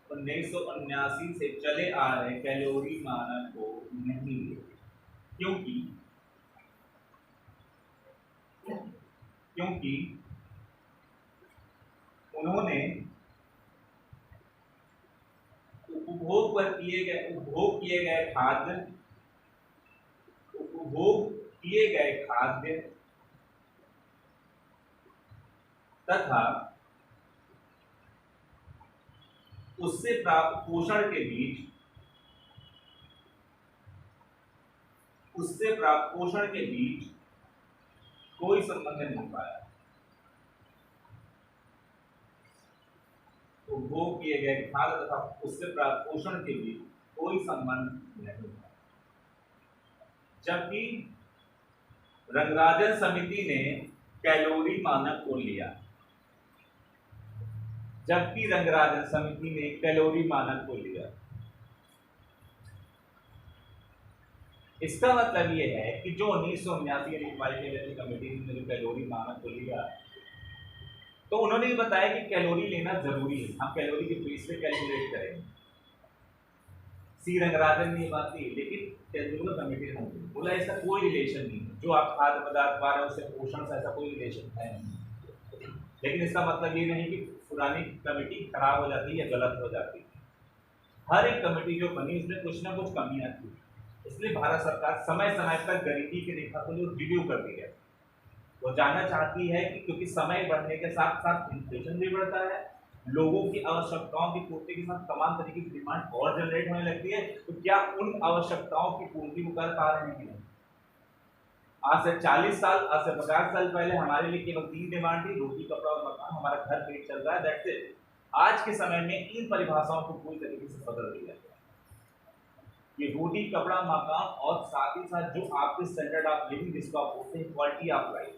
उन्नीस सौ 1979 से चले आ रहे कैलोरी मानक को नहीं लिया क्योंकि उन्होंने उपभोग किए गए खाद्य तथा उससे प्राप्त पोषण के बीच कोई संबंध नहीं पाया। उपभोग किए गए खाद्य तथा उससे प्राप्त पोषण के बीच कोई संबंध नहीं पाया। जबकि रंगराजन समिति ने कैलोरी मानक को लिया। इसका मतलब ये है कि जो 1979 इक्वालिटी कमेटी ने जो कैलोरी मानक को लिया, तो उन्होंने भी बताया कि कैलोरी लेना जरूरी है, हम कैलोरी के बेस पे कैलकुलेट करेंगे। सी रंगराजन ने ये बात की, लेकिन कैलोरी कमेटी ने बोला इसका कोई रिलेशन नहीं है, जो आप खाद्य पदार्थ पा रहे हैं उससे पोषण से ऐसा कोई रिलेशन है नहीं। लेकिन इसका मतलब ये नहीं कि पुरानी कमेटी खराब हो जाती है या गलत हो जाती है। हर एक कमेटी जो बनी उसमें कुछ ना कुछ कमियां थी, इसलिए भारत सरकार समय समय पर गरीबी की रेखा को जो रिव्यू करती है, वो जानना चाहती है कि क्योंकि समय बढ़ने के साथ साथ इन्फ्लेशन भी बढ़ता है, लोगों की आवश्यकताओं की पूर्ति के साथ तमाम तरीके की डिमांड और जनरेट होने लगती है, तो क्या उन आवश्यकताओं की पूर्ति को कर पा रहे हैं कि नहीं? आज से 40 साल, आज से 50 साल पहले हमारे लिए केवल 3 डिमांड थी, रोटी, कपड़ा और मकान, हमारा घर पेट चल रहा है, दैट्स इट। आज के समय में इन परिभाषाओं को पूरी तरीके से बदल दिया गया। ये रोटी, कपड़ा, मकान और साथ ही साथ जो आपके स्टैंडर्ड ऑफ लिविंग, जिसको आप बोलते हैं क्वालिटी ऑफ लाइफ,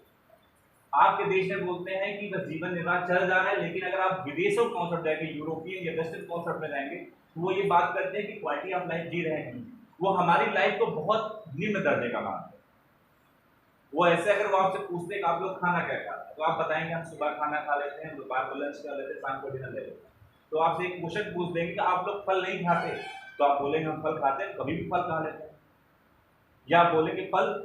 आपके देश में बोलते हैं कि बस जीवन निर्वाह चल जा रहा है, लेकिन अगर आप विदेशों कॉन्सेप्ट जाएंगे, यूरोपियन या वेस्टर्न कॉन्सेप्ट में जाएंगे, तो वो ये बात करते हैं कि क्वालिटी ऑफ लाइफ जी रहे हैं, वो हमारी लाइफ को बहुत निम्न दर्जे का मानते हैं। वो ऐसे अगर वो आपसे पूछते हैं कि आप लोग खाना क्या खाते हैं, तो आप बताएंगे हम सुबह खाना खा लेते हैं, दोपहर को लंच कर लेते हैं, शाम को डिनर ले लेते हैं। तो आपसे एक क्वेश्चन पूछ देंगे कि आप लोग फल नहीं खाते, तो आप बोलेंगे हम फल खाते हैं, कभी भी फल खा लेते हैं। या आप बोलेंगे फल,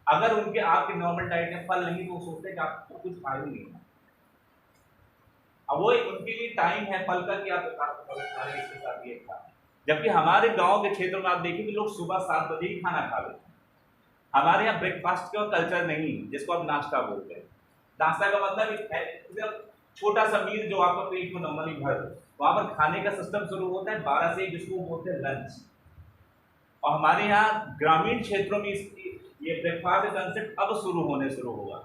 अगर उनके आपके नॉर्मल डाइट में फल नहीं, तो वो सोचते हैं कि आपको कुछ खा ही नहीं है। अब वो उनके लिए टाइम है फल का कि आप फल खा रहे, इसके साथ ये खा। जबकि हमारे गांव के क्षेत्रों में आप देखिए कि लोग सुबह 7 बजे ही खाना खा लेते हैं। हमारे यहाँ ब्रेकफास्ट का कल्चर नहीं, जिसको आप नाश्ता बोलते हैं। नाश्ता का मतलब है छोटा सा मील जो आपका पेट को नॉर्मली भर, वहां पर खाने का सिस्टम शुरू होता है 12 से, जिसको बोलते हैं लंच। और हमारे यहाँ ग्रामीण क्षेत्रों में ये ब्रेकफास्ट का कंसेप्ट अब शुरू होगा।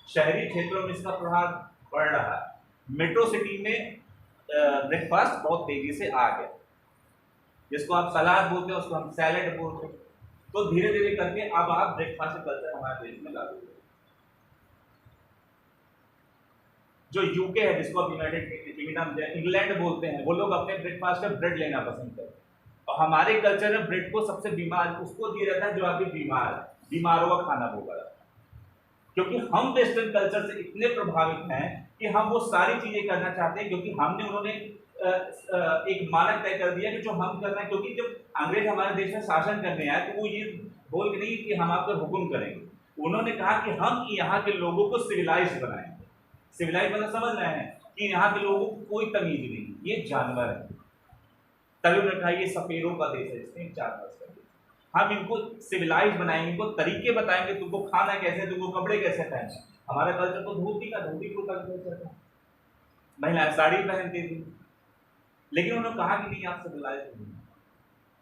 शहरी क्षेत्रों में इसका प्रभाव बढ़ रहा है। मेट्रो सिटी में ब्रेकफास्ट बहुत तेजी से आ गया, जिसको आप सलाद बोलते हैं उसको हम सैलेड बोलते हैं। तो धीरे धीरे करके अब आप ब्रेकफास्ट कल्चर हमारे देश में लागू हो। जो यूके है, जिसको आप यूनाइटेड किंगडम इंग्लैंड बोलते हैं, वो लोग अपने ब्रेकफास्ट में ब्रेड लेना पसंद करते हैं। और हमारे कल्चर में ब्रेड को सबसे बीमार उसको दिया जाता है जो अभी बीमार है, बीमारों का खाना बोला जाता है। क्योंकि हम वेस्टर्न कल्चर से इतने प्रभावित हैं कि हम वो सारी चीजें करना चाहते हैं, क्योंकि उन्होंने एक मानक तय कर दिया कि जो हम करना है। क्योंकि जब अंग्रेज हमारे देश में शासन करने आए, तो वो ये बोल के नहीं कि हम आपको हुक्म करेंगे, उन्होंने कहा कि हम यहाँ के लोगों को सिविलाइज बनाएंगे। सिविलाइज मतलब समझ रहे हैं कि यहाँ के लोगों को कोई तमीज नहीं, ये जानवर है। तभी उन्होंने कहा ये सपेरों का देश है, इसमें जानवर का देश, हम इनको सिविलाइज बनाएंगे, इनको तरीके बताएंगे, तुमको खाना कैसे, तुमको कपड़े कैसे पहनना। हमारा कल्चर तो धोती कुर्ता कल्चर था, महिलाएं साड़ी पहनती थी। लेकिन उन्होंने कहा कि नहीं, आप सिविलाइज नहीं,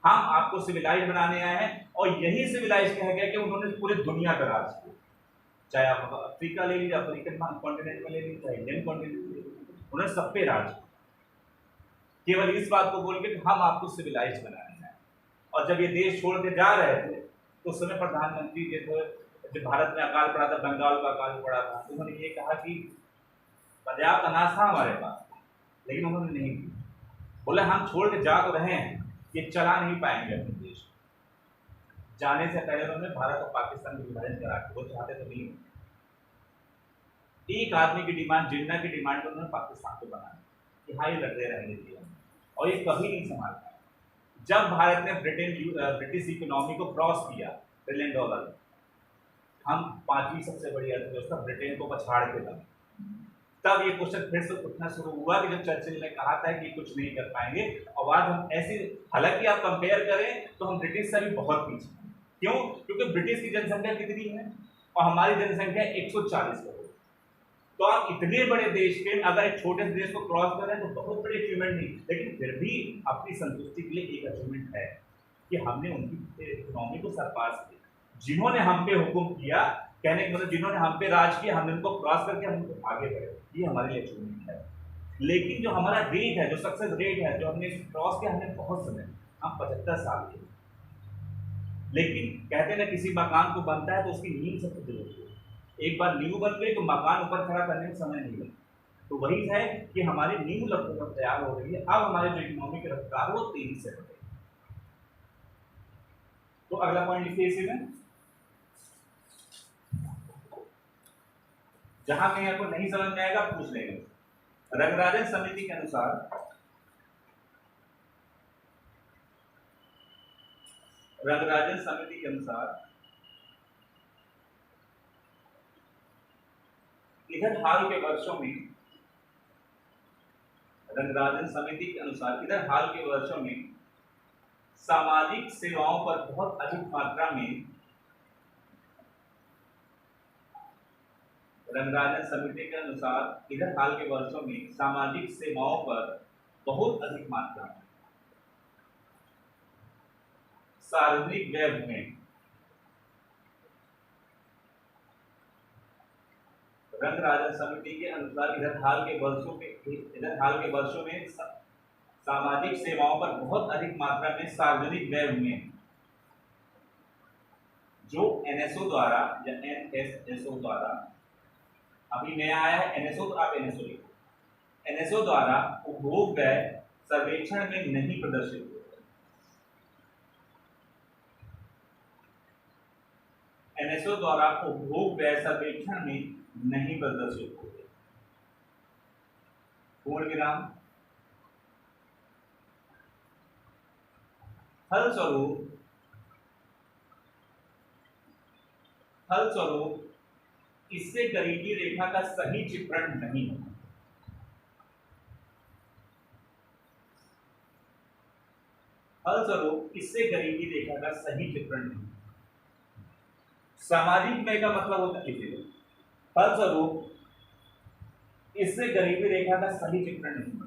हम आपको सिविलाइज बनाने आए हैं। और यही सिविलाइज कह गया कि उन्होंने पूरी दुनिया का राज किया। चाहे आप अफ्रीका ले लीजिए, अफ्रीकन कॉन्टिनेंट में ले लीजिए, चाहे इंडियन कॉन्टिनेंट में ले लीजिए, उन्होंने सब पे राज किया, केवल इस बात को बोल के कि हम आपको सिविलाइज बनाने हैं। और जब ये देश छोड़ के जा रहे थे, तो उस समय प्रधानमंत्री के थे, जब भारत में अकाल पड़ा था, बंगाल का अकाल पड़ा था, तो उन्होंने ये कहा कि पर्याप्त अनाज था हमारे पास, लेकिन उन्होंने नहीं दिया। बोले हम छोड़ के जा तो रहे हैं, ये चला नहीं पाएंगे अपने देश। जाने से पहले उन्होंने भारत और पाकिस्तान को विभाजन करा के, वो चाहते तो नहीं। एक आदमी की डिमांड, जिन्ना की डिमांड पर उन्होंने पाकिस्तान को बनाया कि हाँ ये लड़ते रहेंगे दिया, और ये कभी नहीं संभाल पाया। जब भारत ने ब्रिटिश इकोनॉमी को क्रॉस किया, $1 ट्रिलियन, हम 5वीं सबसे बड़ी अर्थव्यवस्था ब्रिटेन को पछाड़ के लगे, तब ये क्वेश्चन फिर से उठना शुरू हुआ कि जब चर्चिल ने कहा था कि कुछ नहीं कर पाएंगे। और आज हम ऐसे, हालांकि आप कंपेयर करें तो हम ब्रिटिश से भी बहुत पीछे हैं। क्यों? क्योंकि ब्रिटिश की जनसंख्या कितनी है और हमारी जनसंख्या 140 करोड़। तो आप इतने बड़े देश के अगर एक छोटे से देश को क्रॉस कर रहे हैं तो बहुत बड़ी अचीवमेंट नहीं, लेकिन फिर भी अपनी संतुष्टि के लिए एक अचीवमेंट है कि हमने उनकी इकोनॉमी को सरपास किया। जिन्होंने हम पे हुक्म किया, कहने के मतलब जिन्होंने हम पे राज किया, हमने उनको क्रॉस करके हम उनको आगे बढ़े, ये हमारे लिए अचीवमेंट है। लेकिन जो हमारा रेट है, जो सक्सेस रेट है, जो हमने क्रॉस किया, हमने बहुत समय, हम 75 साल के। लेकिन कहते ना किसी मकान को बनता है तो उसकी नींव सबसे जरूरी है। एक बार नींव बन गई तो मकान ऊपर खड़ा करने में समय नहीं लगता। तो वही है कि हमारी नींव लगभग तैयार हो रही है, अब हमारे जो इकोनॉमी की रफ्तार वो तेजी से बढ़ेगी। तो तो अगला पॉइंट लिखिए इसी में, जहां कहीं आपको नहीं समझ में आएगा पूछ लेंगे। रंगराजन समिति के अनुसार, रंगराजन समिति के अनुसार इधर हाल के वर्षों में, रंगराजन समिति के अनुसार इधर हाल के वर्षों में सामाजिक सेवाओं पर बहुत अधिक मात्रा में, रंगराजन समिति के अनुसार इधर हाल के वर्षों में सामाजिक सेवाओं पर बहुत अधिक मात्रा में सार्वजनिक व्यय में, रंगराजन समिति के अनुसार इधर हाल के वर्षों में सामाजिक सेवाओं पर बहुत अधिक मात्रा में सार्वजनिक व्यय हुए, जो एनएसओ द्वारा या एनएसएसओ द्वारा, अभी नया आया है एनएसओ, तो आप एनएसओ लिखो, एनएसओ द्वारा उपभोग व्यय सर्वेक्षण में नहीं प्रदर्शित हुए, एनएसओ द्वारा उपभोग व्यय सर्वेक्षण में नहीं प्रदर्शित हुए, पूर्ण विराम। फलस्वरूप इससे गरीबी रेखा का सही चित्रण नहीं होगा। फलस्वरूप इससे गरीबी रेखा का सही चित्रण नहीं। सामाजिक व्यय का मतलब होता है इसीलिए, फलस्वरूप इससे गरीबी रेखा का सही चित्रण नहीं होगा।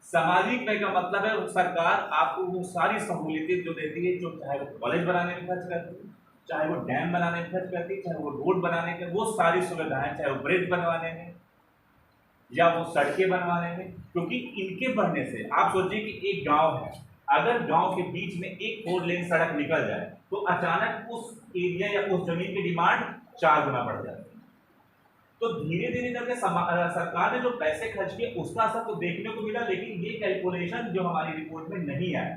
सामाजिक व्यय का मतलब है सरकार आपको वो सारी सहूलियतें जो देती है, जो चाहे वो कॉलेज बनाने में खर्च करती है, चाहे वो डैम बनाने में खर्च करती है, चाहे वो रोड बनाने में, वो सारी सुविधाएं, चाहे वो ब्रिज बनवाने में या वो सड़कें बनवाने में, क्योंकि इनके बढ़ने से आप सोचिए कि एक गांव है, अगर गांव के बीच में एक 4 लेन सड़क निकल जाए तो अचानक उस एरिया या उस जमीन की डिमांड 4 गुना बढ़ जाती है। तो धीरे धीरे करके सरकार ने जो पैसे खर्च किए उसका असर तो देखने को मिला, लेकिन ये कैलकुलेशन जो हमारी रिपोर्ट में नहीं आया,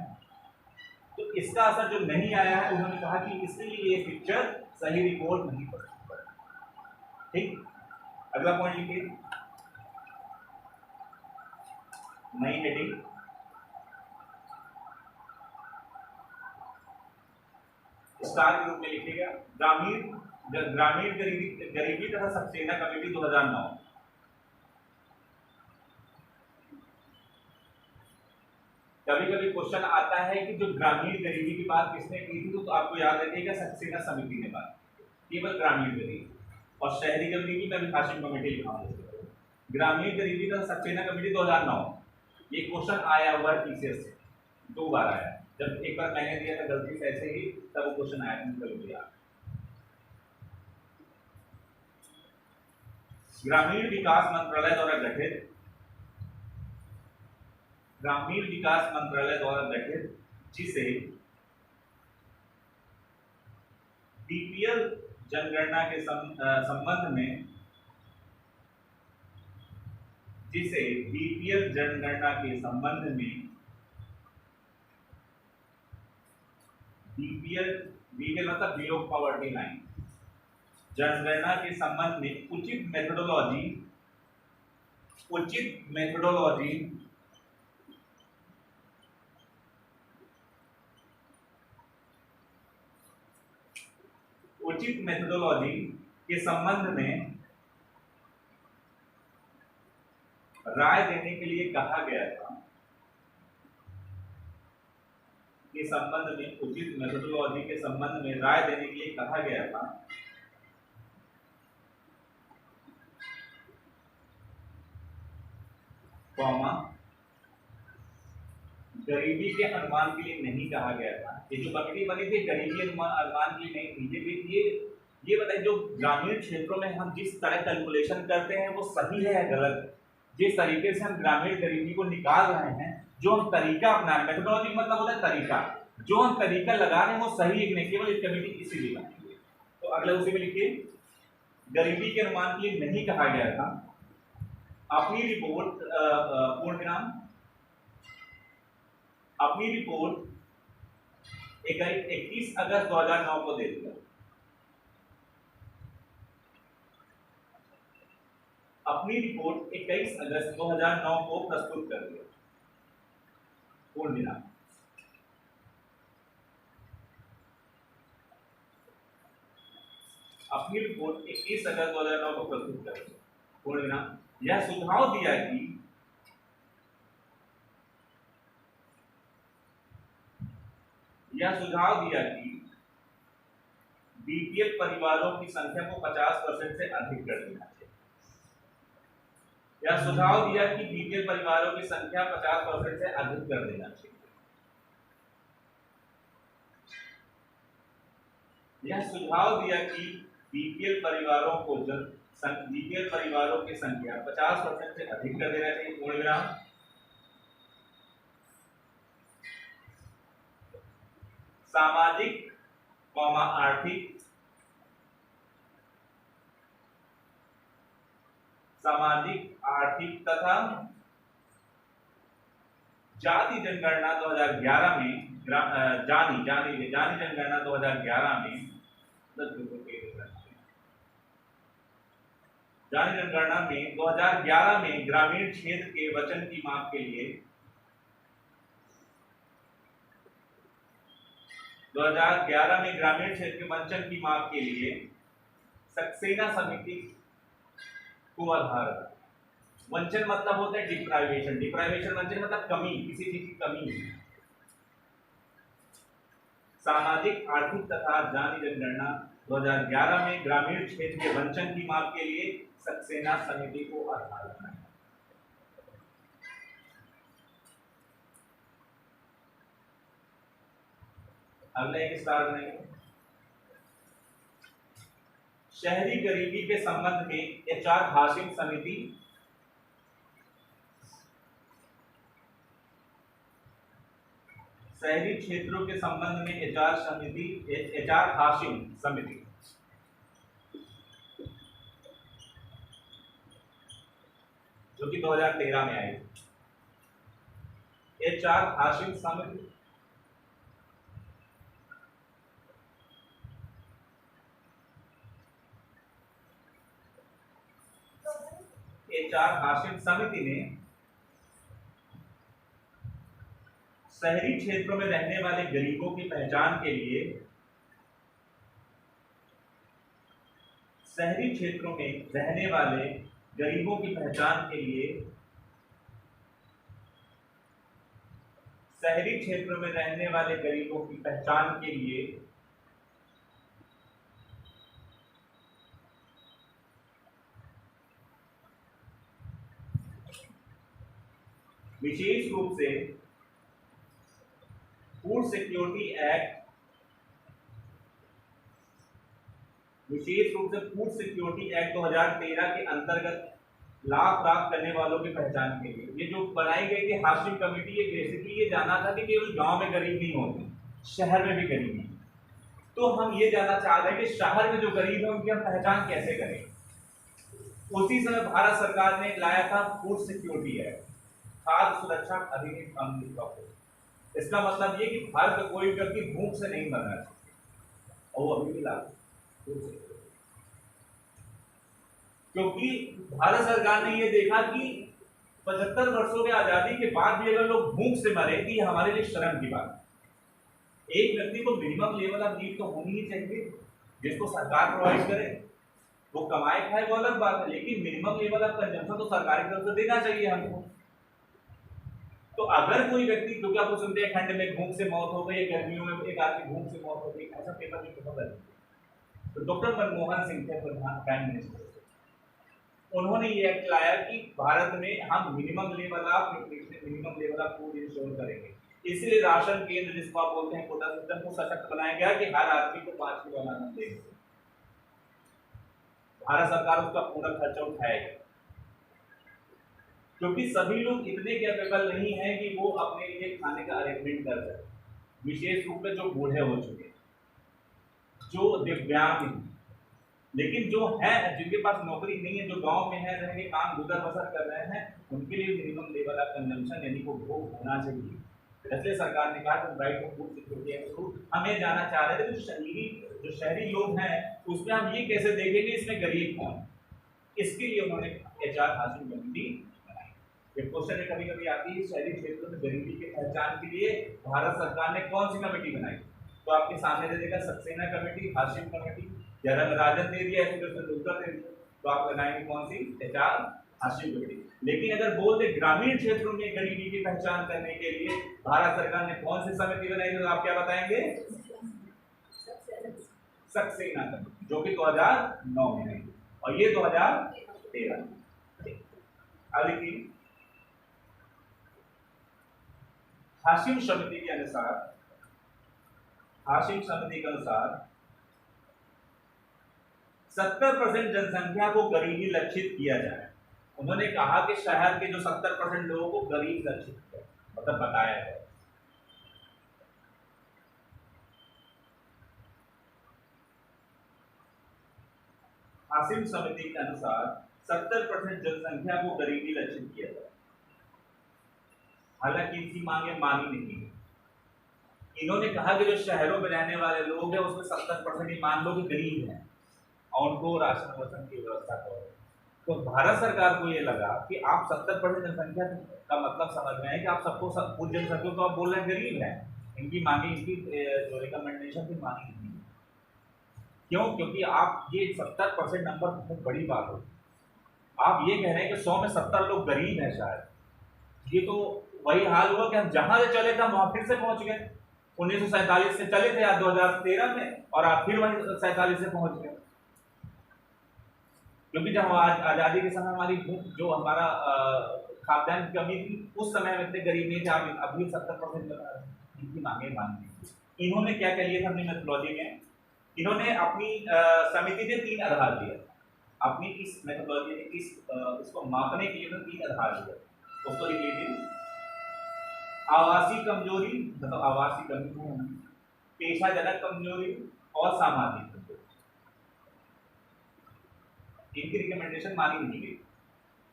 तो इसका असर जो नहीं आया है, उन्होंने कहा कि इसलिए ये पिक्चर सही रिपोर्ट नहीं पड़। ठीक, अगला पॉइंट लिखिए, नई हेडिंग, स्टार के रूप में लिखिएगा, ग्रामीण गरीबी तथा सक्सेना कमेटी 2009। कभी कभी क्वेश्चन आता है कि जो ग्रामीण गरीबी की बात किसने की थी, तो आपको याद रखिएगा सक्सेना समिति ने बात, केवल ग्रामीण गरीबी, और शहरी गरीबी में विकासन कमेटी लिखा। ग्रामीण गरीबी तथा सक्सेना कमेटी 2009, ये क्वेश्चन आया हुआ है पीसीएस से, 2 बार आया। जब एक बार मैंने दिया था गलती से ऐसे ही, तब वो क्वेश्चन आया था, कल दिया। ग्रामीण विकास मंत्रालय द्वारा गठित, ग्रामीण विकास मंत्रालय द्वारा गठित, जिसे बीपीएल जनगणना के संबंध में, जिसे बीपीएल जनगणना के संबंध में, बीपीएल मतलब बिलो पॉवर्टी लाइन, जनगणना के संबंध में उचित मेथोडोलॉजी के संबंध में राय देने के लिए कहा गया था, के संबंध में उचित मेथोडोलॉजी के संबंध में राय देने के लिए कहा गया था, गरीबी के अनुमान के लिए नहीं कहा गया था। ये जो कमेटी बनी थी गरीबी अनुमान के लिए नहीं थी। ये बताइए, जो ग्रामीण क्षेत्रों में हम जिस तरह कैलकुलेशन करते हैं वो सही है या गलत? जिस तरीके से हम ग्रामीण गरीबी को निकाल रहे हैं, जो हम तरीका अपना रहे हैं, मेथोडोलॉजी मतलब होता है तरीका, जो हम तरीका लगा रहे हैं वो सही है कि नहीं, केवल एक कमेटी इसीलिए बनी है। तो अगले उसी में लिखिए, गरीबी के अनुमान के लिए नहीं कहा गया था। अपनी रिपोर्ट पूर्ण विराम, अपनी रिपोर्ट 21 अगस्त 2009 को दे दिया। अपनी रिपोर्ट 21 अगस्त 2009 को प्रस्तुत कर दिया। पूर्ण विराम। अपनी रिपोर्ट 21 अगस्त 2009 को प्रस्तुत कर दिया। पूर्ण विराम। यह सुझाव दिया कि बीपीएल परिवारों की संख्या को 50% से अधिक कर देना चाहिए। यह सुझाव दिया कि बीपीएल परिवारों की संख्या 50% से अधिक कर देना चाहिए। यह सुझाव दिया कि बीपीएल परिवारों की संख्या 50% से अधिक कर देना चाहिए। पूर्ण विराम। सामाजिक आर्थिक तथा जाति जनगणना 2011 में जानी जनगणना 2011 में जानी जनगणना में 2011 में ग्रामीण क्षेत्र के वचन की माप के लिए 2011 में ग्रामीण क्षेत्र के वंचन की माप के लिए सक्सेना समिति को आधार। वंचन मतलब होता है डिप्राइवेशन वंचन मतलब कमी, किसी चीज की कमी। सामाजिक आर्थिक तथा जाति जनगणना 2011 में ग्रामीण क्षेत्र के वंचन की माप के लिए सक्सेना समिति को आधार बनाया। अगला एक स्टार बनाएंगे। शहरी गरीबी के संबंध में एचआर हाशिम समिति शहरी क्षेत्रों के संबंध में एचआर हाशिम समिति जो कि 2013 में आई। एचआर हाशिम समिति ने शहरी क्षेत्रों में रहने वाले गरीबों की पहचान के लिए शहरी क्षेत्रों में रहने वाले गरीबों की पहचान के लिए शहरी क्षेत्रों में रहने वाले गरीबों की पहचान के लिए विशेष रूप से फूड सिक्योरिटी एक्ट 2013 के अंतर्गत लाभ प्राप्त करने वालों की पहचान के लिए ये जो बनाई गई थी हाशिम कमेटी, ये बेसिकली ये जाना था कि केवल गांव में गरीब नहीं होते, शहर में भी गरीब नहीं। तो हम ये जानना चाहते हैं कि शहर में जो गरीब है उनकी हम पहचान कैसे करें। उसी समय भारत सरकार ने लाया था फूड सिक्योरिटी एक्ट, खाद्य सुरक्षा अधिनियम 1900। इसका मतलब ये कि भारत का कोई व्यक्ति भूख से नहीं मरना चाहिए, और वो अभी भी लागू। क्योंकि भारत सरकार ने ये देखा कि 75 वर्षों के आजादी के बाद भी अगर लोग भूख से मरे तो ये हमारे लिए शर्म की बात है। एक व्यक्ति को मिनिमम लेवल ऑफ नीड तो होनी ही चाहिए, जिसको सरकार प्रोवाइड करे। वो कमाए खाए वो अलग बात है, लेकिन मिनिमम लेवल ऑफ कंजम्पशन तो सरकार की तरफ से देना चाहिए हमको। तो अगर कोई व्यक्ति, क्योंकि आपको सुनते हैं ठंड में भूख से मौत हो गई, गर्मियों में एक आदमी भूख से मौत हो गई, ऐसा पेपर में खबर है। तो डॉक्टर मनमोहन सिंह थे प्राइम मिनिस्टर, उन्होंने ये एक्ट लाया कि भारत में हम minimum level of nutrition, minimum level of food ensure करेंगे। इसलिए राशन केंद्र, जिसको आप बोलते हैं कोटा सिस्टम, को सशक्त बनाया गया कि हर आदमी को 5 किलो अनाज देंगे। भारत सरकार उसका पूरा खर्चा उठाएगी, क्योंकि सभी लोग इतने कैपेबल नहीं है कि वो अपने लिए खाने का अरेंजमेंट कर सकें। विशेष रूप में जो बूढ़े हो चुके, जो दिव्यांग हैं, लेकिन जो है जिनके पास नौकरी नहीं है, जो गांव में है, रह के काम गुजर बसर कर रहे हैं, उनके लिए मिनिमम लेवल ऑफ कंजम्पशन यानी को भोग होना चाहिए। इसलिए सरकार ने कहा कि right to food security act through हम ये जानना चाह रहे थे कि जो शहरी लोग हैं उसमें हम ये कैसे देखेंगे इसमें गरीब कौन, इसके लिए उन्होंने एचआर हाशिम कमेटी बनाई। ये क्वेश्चन कभी कभी आती है शहरी क्षेत्रों में गरीबी की पहचान के लिए भारत सरकार ने कौन सी कमेटी बनाई, तो आपके सामने दे देगा सक्सेना कमेटी, हाशिम कमेटी, या राजन दे दिया है तो दूसरा दे दिया, तो आप लगाएंगे कौन सी, एचआर हाशिम कमेटी। लेकिन अगर बोल दे ग्रामीण क्षेत्रों में गरीबी की पहचान करने के लिए भारत सरकार ने कौन सी समिति बनाई, तो आप क्या बताएंगे, सक्सेना कमेटी, जो कि 2009 में आई और ये 2013 में। अब देखिए हाशिम समिति के अनुसार, हाशिम समिति के अनुसार 70% जनसंख्या को गरीबी लक्षित किया जाए। उन्होंने कहा कि शहर के जो 70% लोगों को गरीब लक्षित किया, मतलब बताया है। हाशिम समिति के अनुसार 70% जनसंख्या को गरीबी लक्षित किया जाए। हालांकि इनकी मांगे मानी नहीं है। इन्होंने कहा कि जो शहरों में रहने वाले लोग हैं उसमें 70% ही मान लो कि गरीब हैं और उनको राशन वाशन की व्यवस्था करो। तो भारत सरकार को ये लगा कि आप 70% जनसंख्या का मतलब समझ रहे हैं कि आप सबको कुछ जनसंख्या को आप बोल रहे हैं गरीब है, इनकी मांगे, इनकी जो रिकमेंडेशन थी मानी नहीं। क्यों? क्योंकि आप ये 70% नंबर बहुत बड़ी बात हो। आप ये कह रहे हैं कि 100 में 70 लोग गरीब हैं शायद, ये तो वही हाल हुआ कि हम जहां से चले थे हम वहां फिर से पहुंच गए। 1947 से चले थे 2013 में और आप फिर वहीं 47 से पहुंच गए। क्योंकि जब आजादी के समय हमारी जो हमारा खाद्यान्न की कमी थी उस समय में इतने गरीब नहीं थे, आप अभी 70% बता रहे हैं। इनकी मांगे मांगी। इन्होंने क्या क्या लिया था अपनी मेथोडोलॉजी में, इन्होंने अपनी समिति ने 3 आधार दिए अपनी इस मेथोडोलॉजी में, इसको मापने के लिए 3 आधार दिए। उसको लिख लीजिए, आवासीय कमजोरी मतलब आवासीय कमी, पेशाजनक कमजोरी और सामाजिक कमजोरी। इनकी रिकमेंडेशन मानी नहीं गई।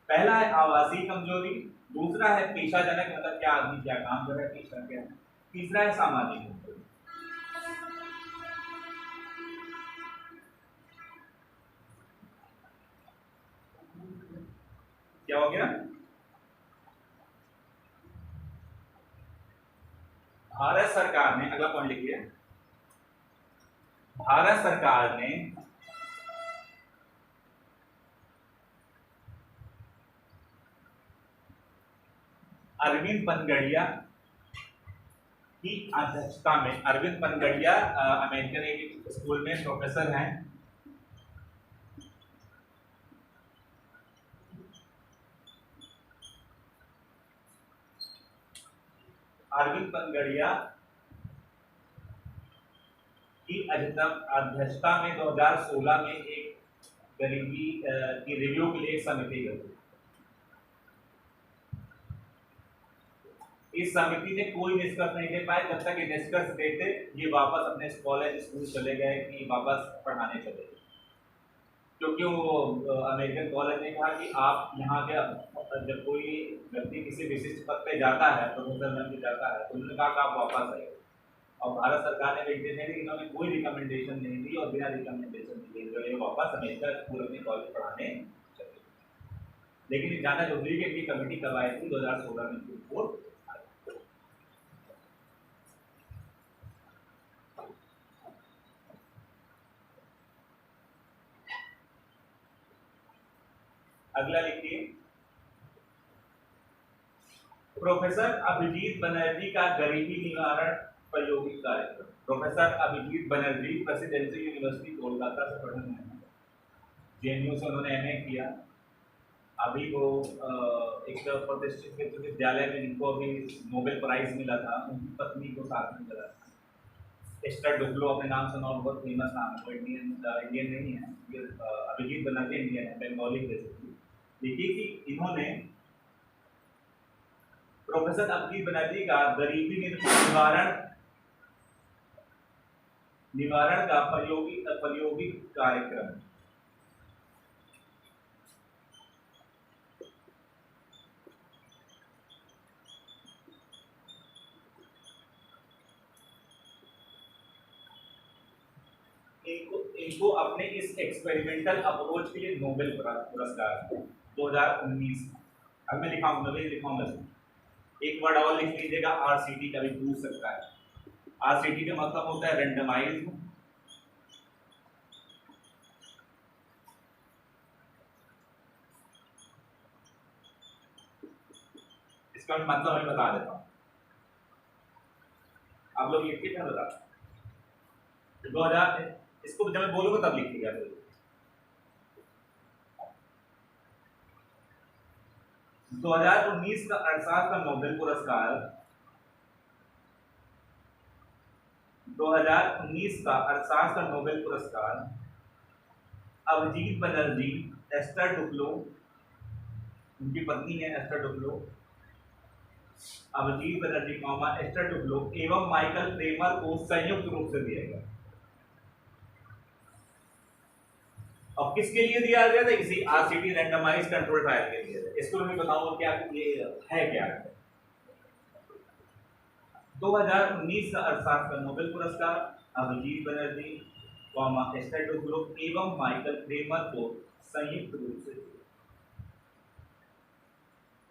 पहला है आवासीय कमजोरी, दूसरा है पेशाजनक मतलब क्या आदमी क्या काम कर रहा है, पेशा क्या है, तीसरा है सामाजिक कमजोरी। क्या हो गया, भारत सरकार ने, अगला पॉइंट लिखिए, भारत सरकार ने अरविंद पनगड़िया की अध्यक्षता में, अरविंद पनगड़िया अमेरिकन एक स्कूल में प्रोफेसर हैं, अरविंद पनगड़िया की अध्यक्षता में 2016 में एक गरीबी की रिव्यू के लिए एक समिति गठित। इस समिति ने कोई निष्कर्ष नहीं दे पाए, जब तक ये निष्कर्ष देते ये वापस अपने कॉलेज स्कूल चले गए कि वापस पढ़ाने चले गए। क्योंकि वो अमेरिकन कॉलेज ने कहा कि आप यहाँ के जब कोई व्यक्ति किसी विशिष्ट पद पे जाता है, प्रोफेसर बन के जाता है, तो उन्होंने कहा कि आप वापस आइए। और भारत सरकार ने देखते थे कि इन्होंने कोई रिकमेंडेशन नहीं दी और बिना रिकमेंडेशन दिए जो ये वापस अमेरिका स्कूल अपने कॉलेज पढ़ाने चले। लेकिन जाना जरूरी है कि कमेटी कब आई थी, 2016 में रिपोर्ट। अगला लिखिए, प्रोफेसर अभिजीत बनर्जी का गरीबी निवारण प्रायोगिक कार्यक्रम। Professor Abhijit Banerjee Presidency University Kolkata से पढ़े हुए हैं, जेएनयू से उन्होंने एमए किया। अभी वो एक प्रतिष्ठित विश्वविद्यालय में इनको अभी नोबेल प्राइज मिला था, उनकी पत्नी को साथ में मिला था, एस्टर डुफ्लो, अपने नाम सुना, बहुत फेमस नाम है, वो इंडियन नहीं है, ये अभिजीत बनर्जी इंडियन है, बंगाली बेसिकली। देखिए कि इन्होंने प्रोफेसर अभिजीत बनर्जी का गरीबी निवारण का प्रायोगिक कार्यक्रम, इनको अपने इस एक्सपेरिमेंटल अप्रोच के लिए नोबेल पुरस्कार 2019। अब मैं लिखाऊंगा एक वर्ड और लिख लीजिएगा, आरसीटी का भी पूछ सकता है। आरसीटी का मतलब होता है रेंडमाइज्ड, इसका मतलब मैं बता देता हूँ, आप लोग लिखिए क्या बता 2000, इसको जब मैं बोलूंगा तब लिखिएगा। 2019 का अर्थशास्त्र का नोबेल पुरस्कार 2019 का अर्थशास्त्र का नोबेल पुरस्कार अभिजीत बनर्जी, एस्टर डुफ्लो, उनकी पत्नी है Esther Duflo, Abhijit Banerjee Esther Duflo एवं माइकल क्रेमर को संयुक्त रूप से दिया गया। और किसके लिए दिया गया था? इसी आरसीटी रैंडमाइज कंट्रोल ट्रायल के लिए। इसको मैं बताऊंगा क्या ये है क्या है। 2019 का अर्थशास्त्र का नोबेल पुरस्कार अभिजीत बनर्जी, एस्टर डुफ्लो एवं माइकल क्रेमर को संयुक्त रूप से दिया।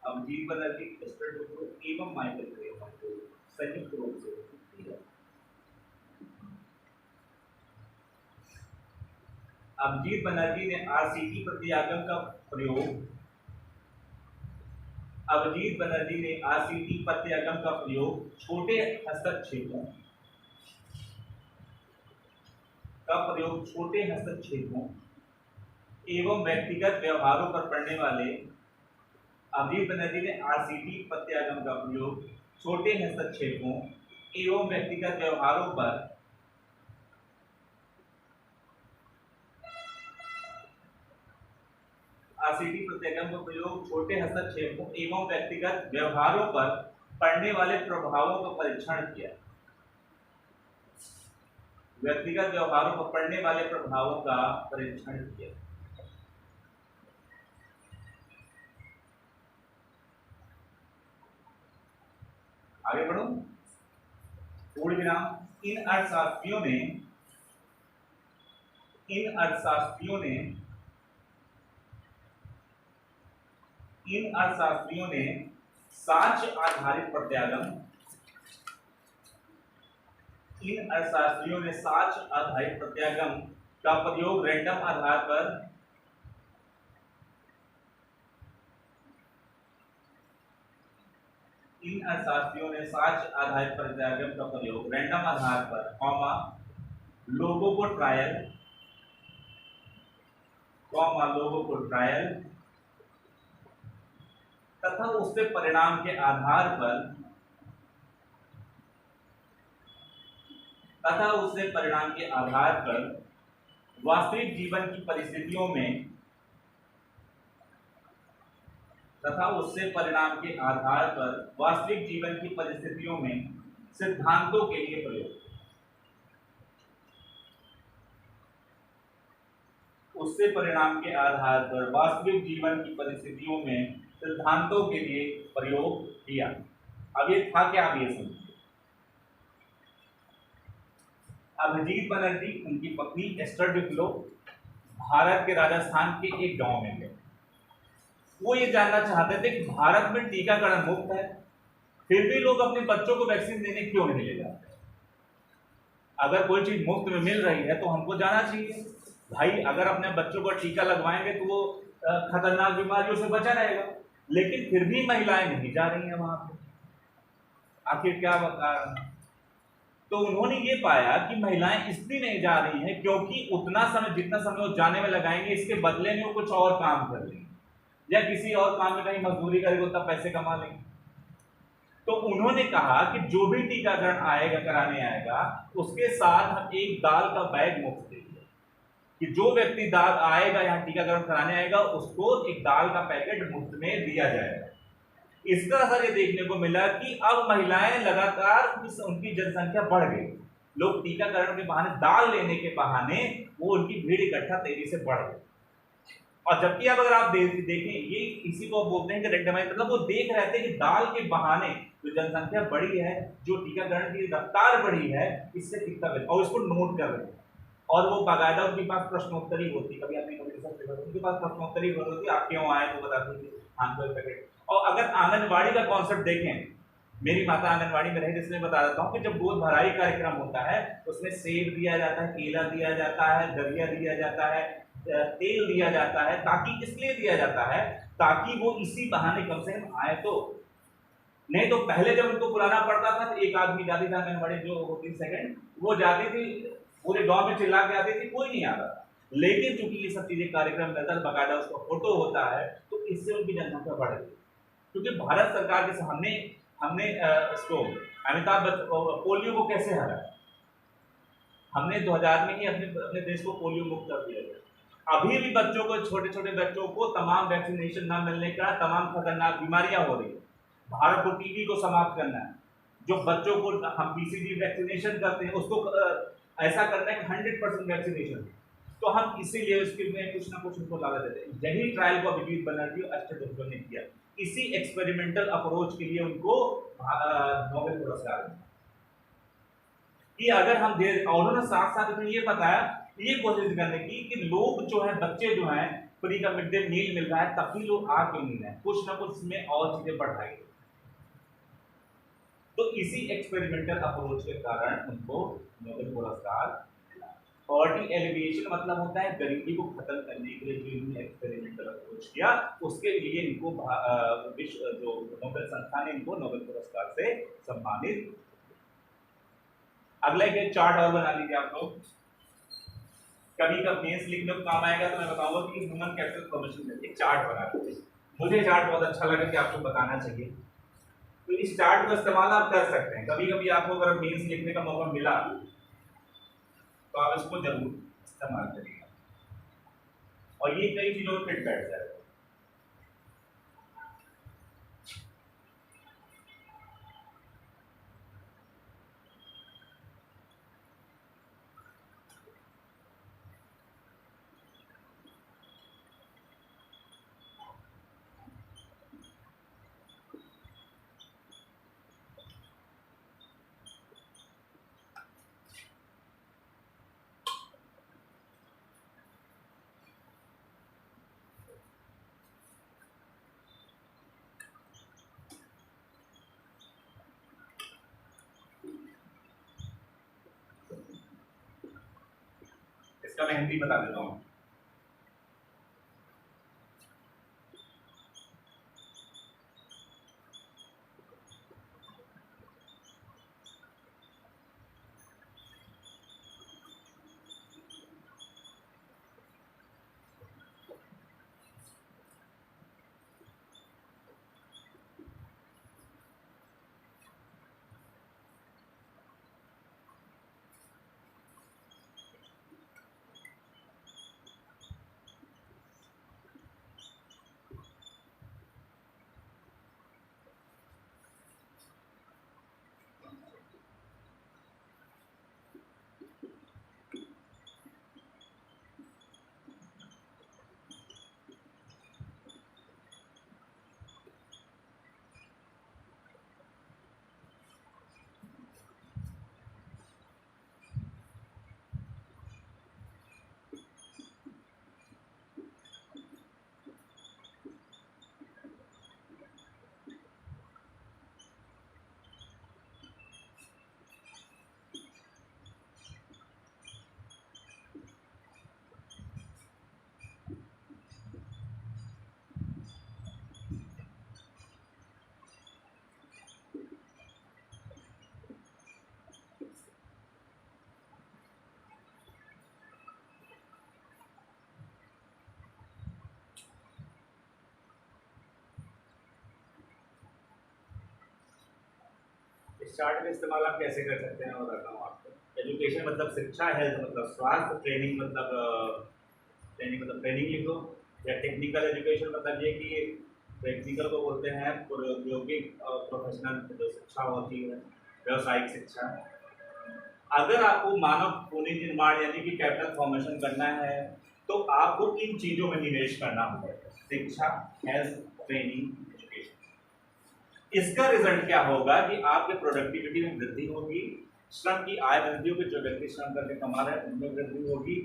अभिजीत बनर्जी, एस्टर डुफ्लो एवं माइकल क्रेमर को संयुक्त रूप से दिया। अभिजीत बनर्जी ने आरसीटी प्रत्यागम का प्रयोग अभिजीत बनर्जी ने आरसीटी प्रत्यागम का प्रयोग छोटे हस्तक्षेपों एवं व्यक्तिगत व्यवहारों पर पड़ने वाले अभिजीत बनर्जी ने आरसीटी प्रत्यागम का प्रयोग छोटे हस्तक्षेपों एवं व्यक्तिगत व्यवहारों पर आरसीटी प्रत्यागम का प्रयोग छोटे हस्तक्षेपों एवं व्यक्तिगत व्यवहारों पर पड़ने वाले प्रभावों का परीक्षण किया। व्यक्तिगत व्यवहारों पर पड़ने वाले प्रभावों का परीक्षण किया। आगे बढ़ो। पूर्ण विराम। इन अर्थशास्त्रियों ने साक्ष्य आधारित प्रत्यागम का प्रयोग रैंडम आधार पर लोगों को ट्रायल तथा उसके परिणाम के आधार पर वास्तविक जीवन की परिस्थितियों में सिद्धांतों के लिए प्रयोग। उससे परिणाम के आधार पर वास्तविक जीवन की परिस्थितियों में सिद्धांतों के लिए प्रयोग किया। अब ये था क्या? आप ये समझिए। अभिजीत बनर्जी, उनकी पत्नी एस्टर डुफ्लो भारत के राजस्थान के एक गांव में गए। वो ये जानना चाहते थे कि भारत में टीकाकरण मुफ्त है, फिर भी लोग अपने बच्चों को वैक्सीन देने क्यों नहीं ले जाते? अगर कोई चीज मुफ्त में मिल रही है तो हमको जाना चाहिए। भाई अगर अपने बच्चों को टीका लगवाएंगे तो वो खतरनाक बीमारियों से बचा रहेगा, लेकिन फिर भी महिलाएं नहीं जा रही हैं वहां पे। आखिर क्या बता? तो उन्होंने ये पाया कि महिलाएं इसलिए नहीं जा रही हैं क्योंकि उतना समय जितना समय वो जाने में लगाएंगे, इसके बदले में वो कुछ और काम कर लेंगे या किसी और काम में कहीं मजदूरी करेंगे, उतना पैसे कमा लेंगे। तो उन्होंने कहा कि जो भी टीकाकरण कराने आएगा उसके साथ हम एक दाल का बैग मुफ्त देंगे, कि जो व्यक्ति आएगा यहाँ टीकाकरण कराने आएगा उसको एक दाल का पैकेट मुफ्त में दिया जाएगा। इसका असर ये देखने को मिला कि अब महिलाएं लगातार उनकी जनसंख्या बढ़ गई। लोग टीकाकरण के बहाने, दाल लेने के बहाने वो उनकी भीड़ इकट्ठा तेजी से बढ़ गई। और जबकि अब अगर आप देखें, ये इसी को बोलते हैं कि रेंडमाइज, मतलब वो देख रहे थे कि दाल के बहाने जो जनसंख्या बढ़ी है, जो टीकाकरण की रफ्तार बढ़ी है, इससे कितना, और इसको नोट कर रहे हैं। और वो बाकायदा उनके पास प्रश्नोत्तरी होती, कभी आपने कभी उनके पास प्रश्नोत्तरी होती, आप क्यों आए तो बताती थी आंसर पैकेट। और अगर आंगनबाड़ी का कॉन्सेप्ट देखें, मेरी माता आंगनबाड़ी में रहे, जिसमें बता देता हूँ कि जब गोद भराई कार्यक्रम होता है उसमें सेब दिया जाता है, केला दिया जाता है, दलिया दिया जाता है, तेल दिया जाता है, ताकि इसलिए दिया जाता है ताकि वो इसी बहाने कम से कम आए। तो नहीं तो पहले जब उनको बुलाना पड़ता था तो एक आदमी जाती थी आंगनबाड़ी जो होती सेकंड, वो जाती थी पूरे गांव में चिल्ला के आती थी, कोई नहीं आता था। लेकिन चूंकि ये सब चीजें कार्यक्रम रहता है, बकायदा उसका फोटो होता है, तो इससे उनकी जनसंख्या बढ़ गई। क्योंकि भारत सरकार के हमने हमने इसको अमिताभ पोलियो को कैसे हराया, हमने 2000 में ही अपने देश को पोलियो मुक्त कर दिया। अभी भी बच्चों को, छोटे छोटे बच्चों को तमाम वैक्सीनेशन ना मिलने का तमाम खतरनाक बीमारियां हो रही है। भारत को टीबी को समाप्त करना है, जो बच्चों को हम बीसीजी वैक्सीनेशन करते हैं उसको ऐसा करना है कि 100% वैक्सीनेशन। तो हम इसीलिए उसके में कुछ ना कुछ उनको लागत देते हैं। यही ट्रायल को अभिजीत बनर्जी और अष्टदत्त ने किया, इसी एक्सपेरिमेंटल अप्रोच के लिए उनको नोबेल पुरस्कार मिला। कि अगर हम दे, और उन्होंने साथ साथ में ये बताया, ये कोशिश करने की कि लोग जो है, बच्चे जो हैं, फ्री का मिड डे मील मिल रहा है तभी लोग आ क्यों नहीं रहे, कुछ ना कुछ इसमें और चीजें बढ़ाई। तो इसी एक्सपेरिमेंटल अप्रोच के कारण उनको नोबेल पुरस्कार मिला। पॉवर्टी एलिविएशन मतलब होता है गरीबी को खत्म करने के लिए जो इन्होंने एक्सपेरिमेंटल अप्रोच किया, उसके लिए इनको विश्व जो नोबेल संस्था ने इनको नोबेल पुरस्कार से सम्मानित। अगला एक चार्ट और बना लीजिए आप लोग, कभी कब मेंस लिखने को काम आएगा तो मैं बताऊंगा कि ह्यूमन कैपिटल फॉर्मेशन में एक चार्ट बना लीजिए। मुझे चार्ट बहुत अच्छा लगा कि आपको बताना चाहिए, तो इस चार्ट का इस्तेमाल आप कर सकते हैं। कभी कभी आपको अगर मेंस लिखने का मौका मिला तो आप इसको जरूर इस्तेमाल करिएगा, और ये कई चीजों में फिट बैठ जाएगा। इसका मैं हिंदी बता देता हूँ। इस चार्ट का इस्तेमाल आप कैसे कर सकते हैं, मैं बताता हूँ आपको। एजुकेशन मतलब शिक्षा, हेल्थ मतलब स्वास्थ्य, ट्रेनिंग मतलब ट्रेनिंग लिखो, या टेक्निकल एजुकेशन मतलब ये कि टेक्निकल को बोलते हैं औद्योगिक और प्रोफेशनल जो शिक्षा होती है, व्यावसायिक शिक्षा। अगर आपको मानव पूंजी निर्माण यानी कि कैपिटल फॉर्मेशन करना है तो आपको इन चीजों में निवेश करना होगा, शिक्षा, हेल्थ, ट्रेनिंग, एजुकेशन। इसका रिजल्ट क्या होगा कि आपके प्रोडक्टिविटी में वृद्धि होगी, श्रम की आय वृद्धि होगी, जो व्यक्ति श्रम करके कमा रहे हैं उनमें वृद्धि होगी,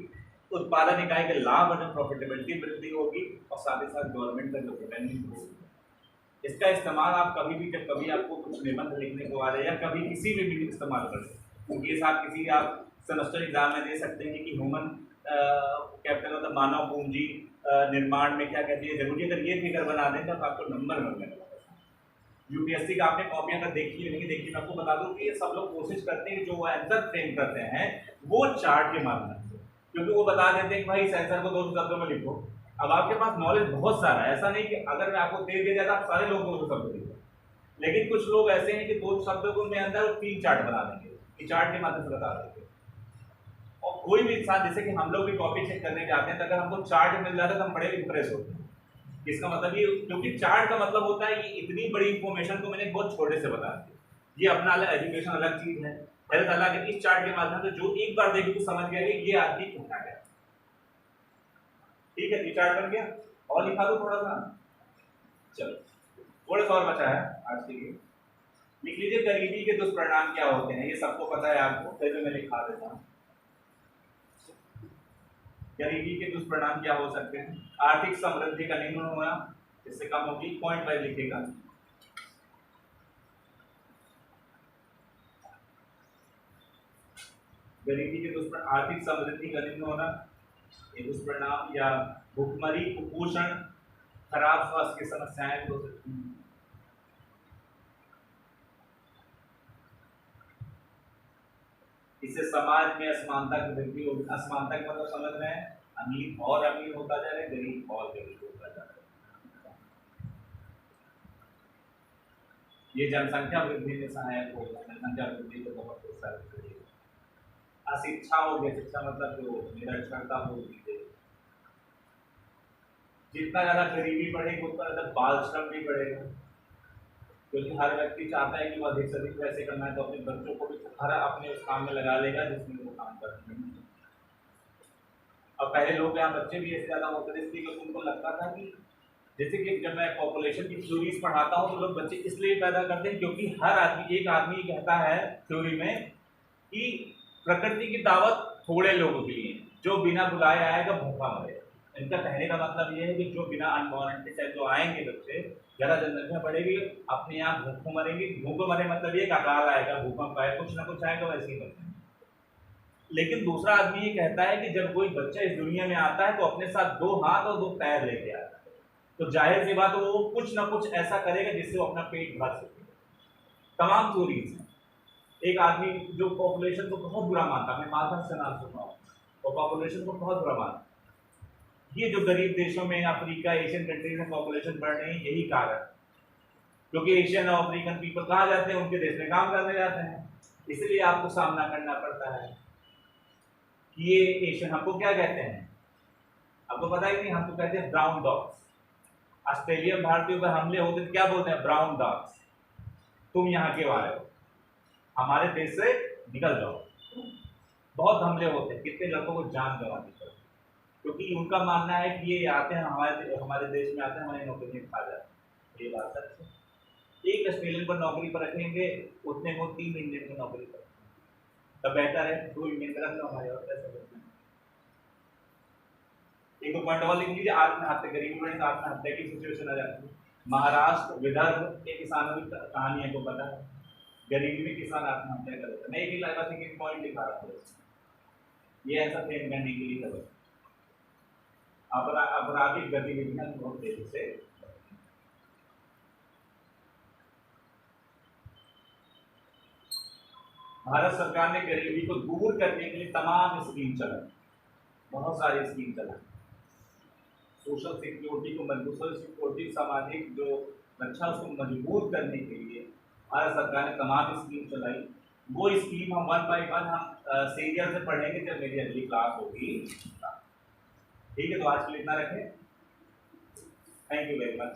उत्पादन इकाई के लाभ और प्रॉफिटेबिलिटी वृद्धि होगी, और साथ ही साथ गवर्नमेंट का जो रेवेन्यू होगा। इसका इस्तेमाल आप कभी भी, जब कभी आपको कुछ निबंध लिखने को आ रहे या कभी किसी भी मीटिंग इस्तेमाल कर सकते हैं, क्योंकि ये साथ किसी आप सेमेस्टर एग्जाम में दे सकते हैं कि ह्यूमन कैपिटल मतलब मानव पूंजी निर्माण में क्या कहती है जरूरी, अगर ये फिगर बना दें तो आपको नंबर मिलने लगेगा। यूपीएससी का आपने कॉपियां अगर देखी नहीं देखी, मैं आपको बता दूं कि ये सब लोग कोशिश करते हैं जो आंसर फ्रेम करते हैं वो चार्ट के माध्यम से, क्योंकि वो बता देते हैं कि भाई इस आंसर को 2 शब्दों में लिखो। अब आपके पास नॉलेज बहुत सारा है, ऐसा नहीं कि अगर मैं आपको दे दिया जाता आप सारे लोग 2 शब्द लिखो, लेकिन कुछ लोग ऐसे हैं कि 2 शब्दों में अंदर 3 चार्ट बना देंगे, कि चार्ट के माध्यम से बता देंगे। और कोई भी इंसान, जैसे कि हम लोग भी कॉपी चेक करने जाते हैं तो अगर हमको चार्ट मिल जाता है तो हम बड़े इंप्रेस होते हैं। इसका मतलब ये, क्योंकि चार्ट का मतलब होता है कि इतनी बड़ी इंफॉर्मेशन को मैंने बहुत छोटे से बता दिया। ये अपना अलग एजुकेशन अलग चीज है, हेल्थ अलग है। इस चार्ट के माध्यम से जो एक बार देखे तो समझ गया कि ये आदमी कितना गया। ठीक है, ये चार्ट बन गया। और लिखा दो थोड़ा सा, चलो थोड़ा सा और बचा है आज के लिए। लिख लीजिए गरीबी के दुष्परिणाम क्या होते हैं, ये सबको पता है आपको, फिर मैं लिखा देता हूँ। गरीबी के दुष्परिणाम क्या हो सकते हैं? आर्थिक समृद्धि का निम्न होना, इससे कम होगी, पॉइंट वाइज लिखेगा। गरीबी के दुष्परिणाम, आर्थिक समृद्धि का निम्न होना, ये दुष्परिणाम, या भूखमरी, कुपोषण, खराब स्वास्थ्य की समस्याएं हो सकती हैं। इससे समाज में असमानता की वृद्धि होगी। असमानता का मतलब समझ रहे हैं, अमीर और अमीर होता जा रहा है, गरीब और गरीब होता जा रहा है। ये जनसंख्या वृद्धि में सहायक होगा, जनसंख्या वृद्धि को बहुत प्रोत्साहित करेगा। अशिक्षा हो गया, शिक्षा मतलब जो निरक्षरता होगी, जितना ज्यादा गरीबी बढ़ेगी उतना ज्यादा बाल श्रम भी बढ़ेगा, क्योंकि हर व्यक्ति चाहता है कि वो अधिक से अधिक पैसे कमाए, तो अपने बच्चों को भी हर अपने उस काम में लगा लेगा जिसमें वो काम करते हैं। अब पहले लोग यहाँ बच्चे भी ऐसे ज्यादा होते थे इसलिए उनको लगता था कि, जैसे कि जब मैं पॉपुलेशन की थ्योरीज पढ़ाता हूँ तो लोग बच्चे इसलिए पैदा करते हैं क्योंकि हर आदमी, एक आदमी कहता है थ्योरी में कि प्रकृति की दावत थोड़े लोगों के लिए, जो बिना बुलाए आएगा भूखा मरेगा। इनका कहने का मतलब ये है कि जो बिना अनवांटेड से जो आएंगे बच्चे, ज़्यादा जनसंख्या बढ़ेगी, अपने यहाँ भूखों मरेंगे। भूखों मरे मतलब ये अकाल आएगा, भूकंप आएगा, कुछ ना कुछ आएगा, वैसे ही बचेंगे। लेकिन दूसरा आदमी ये कहता है कि जब कोई बच्चा इस दुनिया में आता है तो अपने साथ 2 हाथ और 2 पैर लेके आता है, तो जाहिर सी बात वो कुछ ना कुछ ऐसा करेगा जिससे वो अपना पेट भर सके। तमाम थ्योरीज हैं। एक आदमी जो पॉपुलेशन को बहुत बुरा मानता, मैं माधव से नाम सुन रहा हूँ, और पॉपुलेशन को बहुत बुरा मानता, ये जो गरीब देशों में अफ्रीका, एशियन कंट्रीज में पॉपुलेशन बढ़ रही है, यही कारण, क्योंकि एशियन और अफ्रीकन पीपल कहाँ जाते हैं, उनके देश में काम करने जाते हैं, इसलिए आपको सामना करना पड़ता है कि ये एशियन, हमको क्या कहते हैं, आपको पता ही नहीं, हमको कहते हैं ब्राउन डॉग्स। ऑस्ट्रेलिया भारतीयों पर हमले होते तो क्या बोलते हैं? ब्राउन डॉग्स, तुम यहाँ के वाले हो, हमारे देश से निकल जाओ। बहुत हमले होते हैं, कितने लोगों को जान गंवा दी, क्योंकि उनका मानना है कि ये आते हैं हमारे देश में आते हैं, हमारी नौकरी खा जाते हैं। ये बात सच है। एक ऑस्ट्रेलियन पर नौकरी पर रखेंगे उतने को 3 इंडियन को नौकरी पर, तब बेहतर है 2 इंडियन रख लो हमारे, और पैसे बचते हैं। एक पॉइंट और लिख लीजिए, आत्महत्या, गरीबी बढ़े तो आत्महत्या की सिचुएशन आ जाती है। महाराष्ट्र, विदर्भ के किसानों की कहानी है, को पता है, गरीबी में किसान आत्महत्या कर देता। मैं एक ही पॉइंट लिखा रहा हूँ, ये ऐसा फ्रेम करने के लिए खबर। आपराधिक गतिविधियां बहुत तेजी से, भारत सरकार ने गरीबी को दूर करने के लिए तमाम स्कीम चलाई, बहुत सारी स्कीम चलाई। सोशल सिक्योरिटी को मजबूत, सोशल सिक्योरिटी, सामाजिक जो रक्षा उसको मजबूत करने के लिए भारत सरकार ने तमाम स्कीम चलाई। वो स्कीम हम 1 बाय 1 हम सीरियल से पढ़ेंगे जब मेरी अगली क्लास होगी। ठीक है, तो आज के लिए इतना रखें। Thank you very much.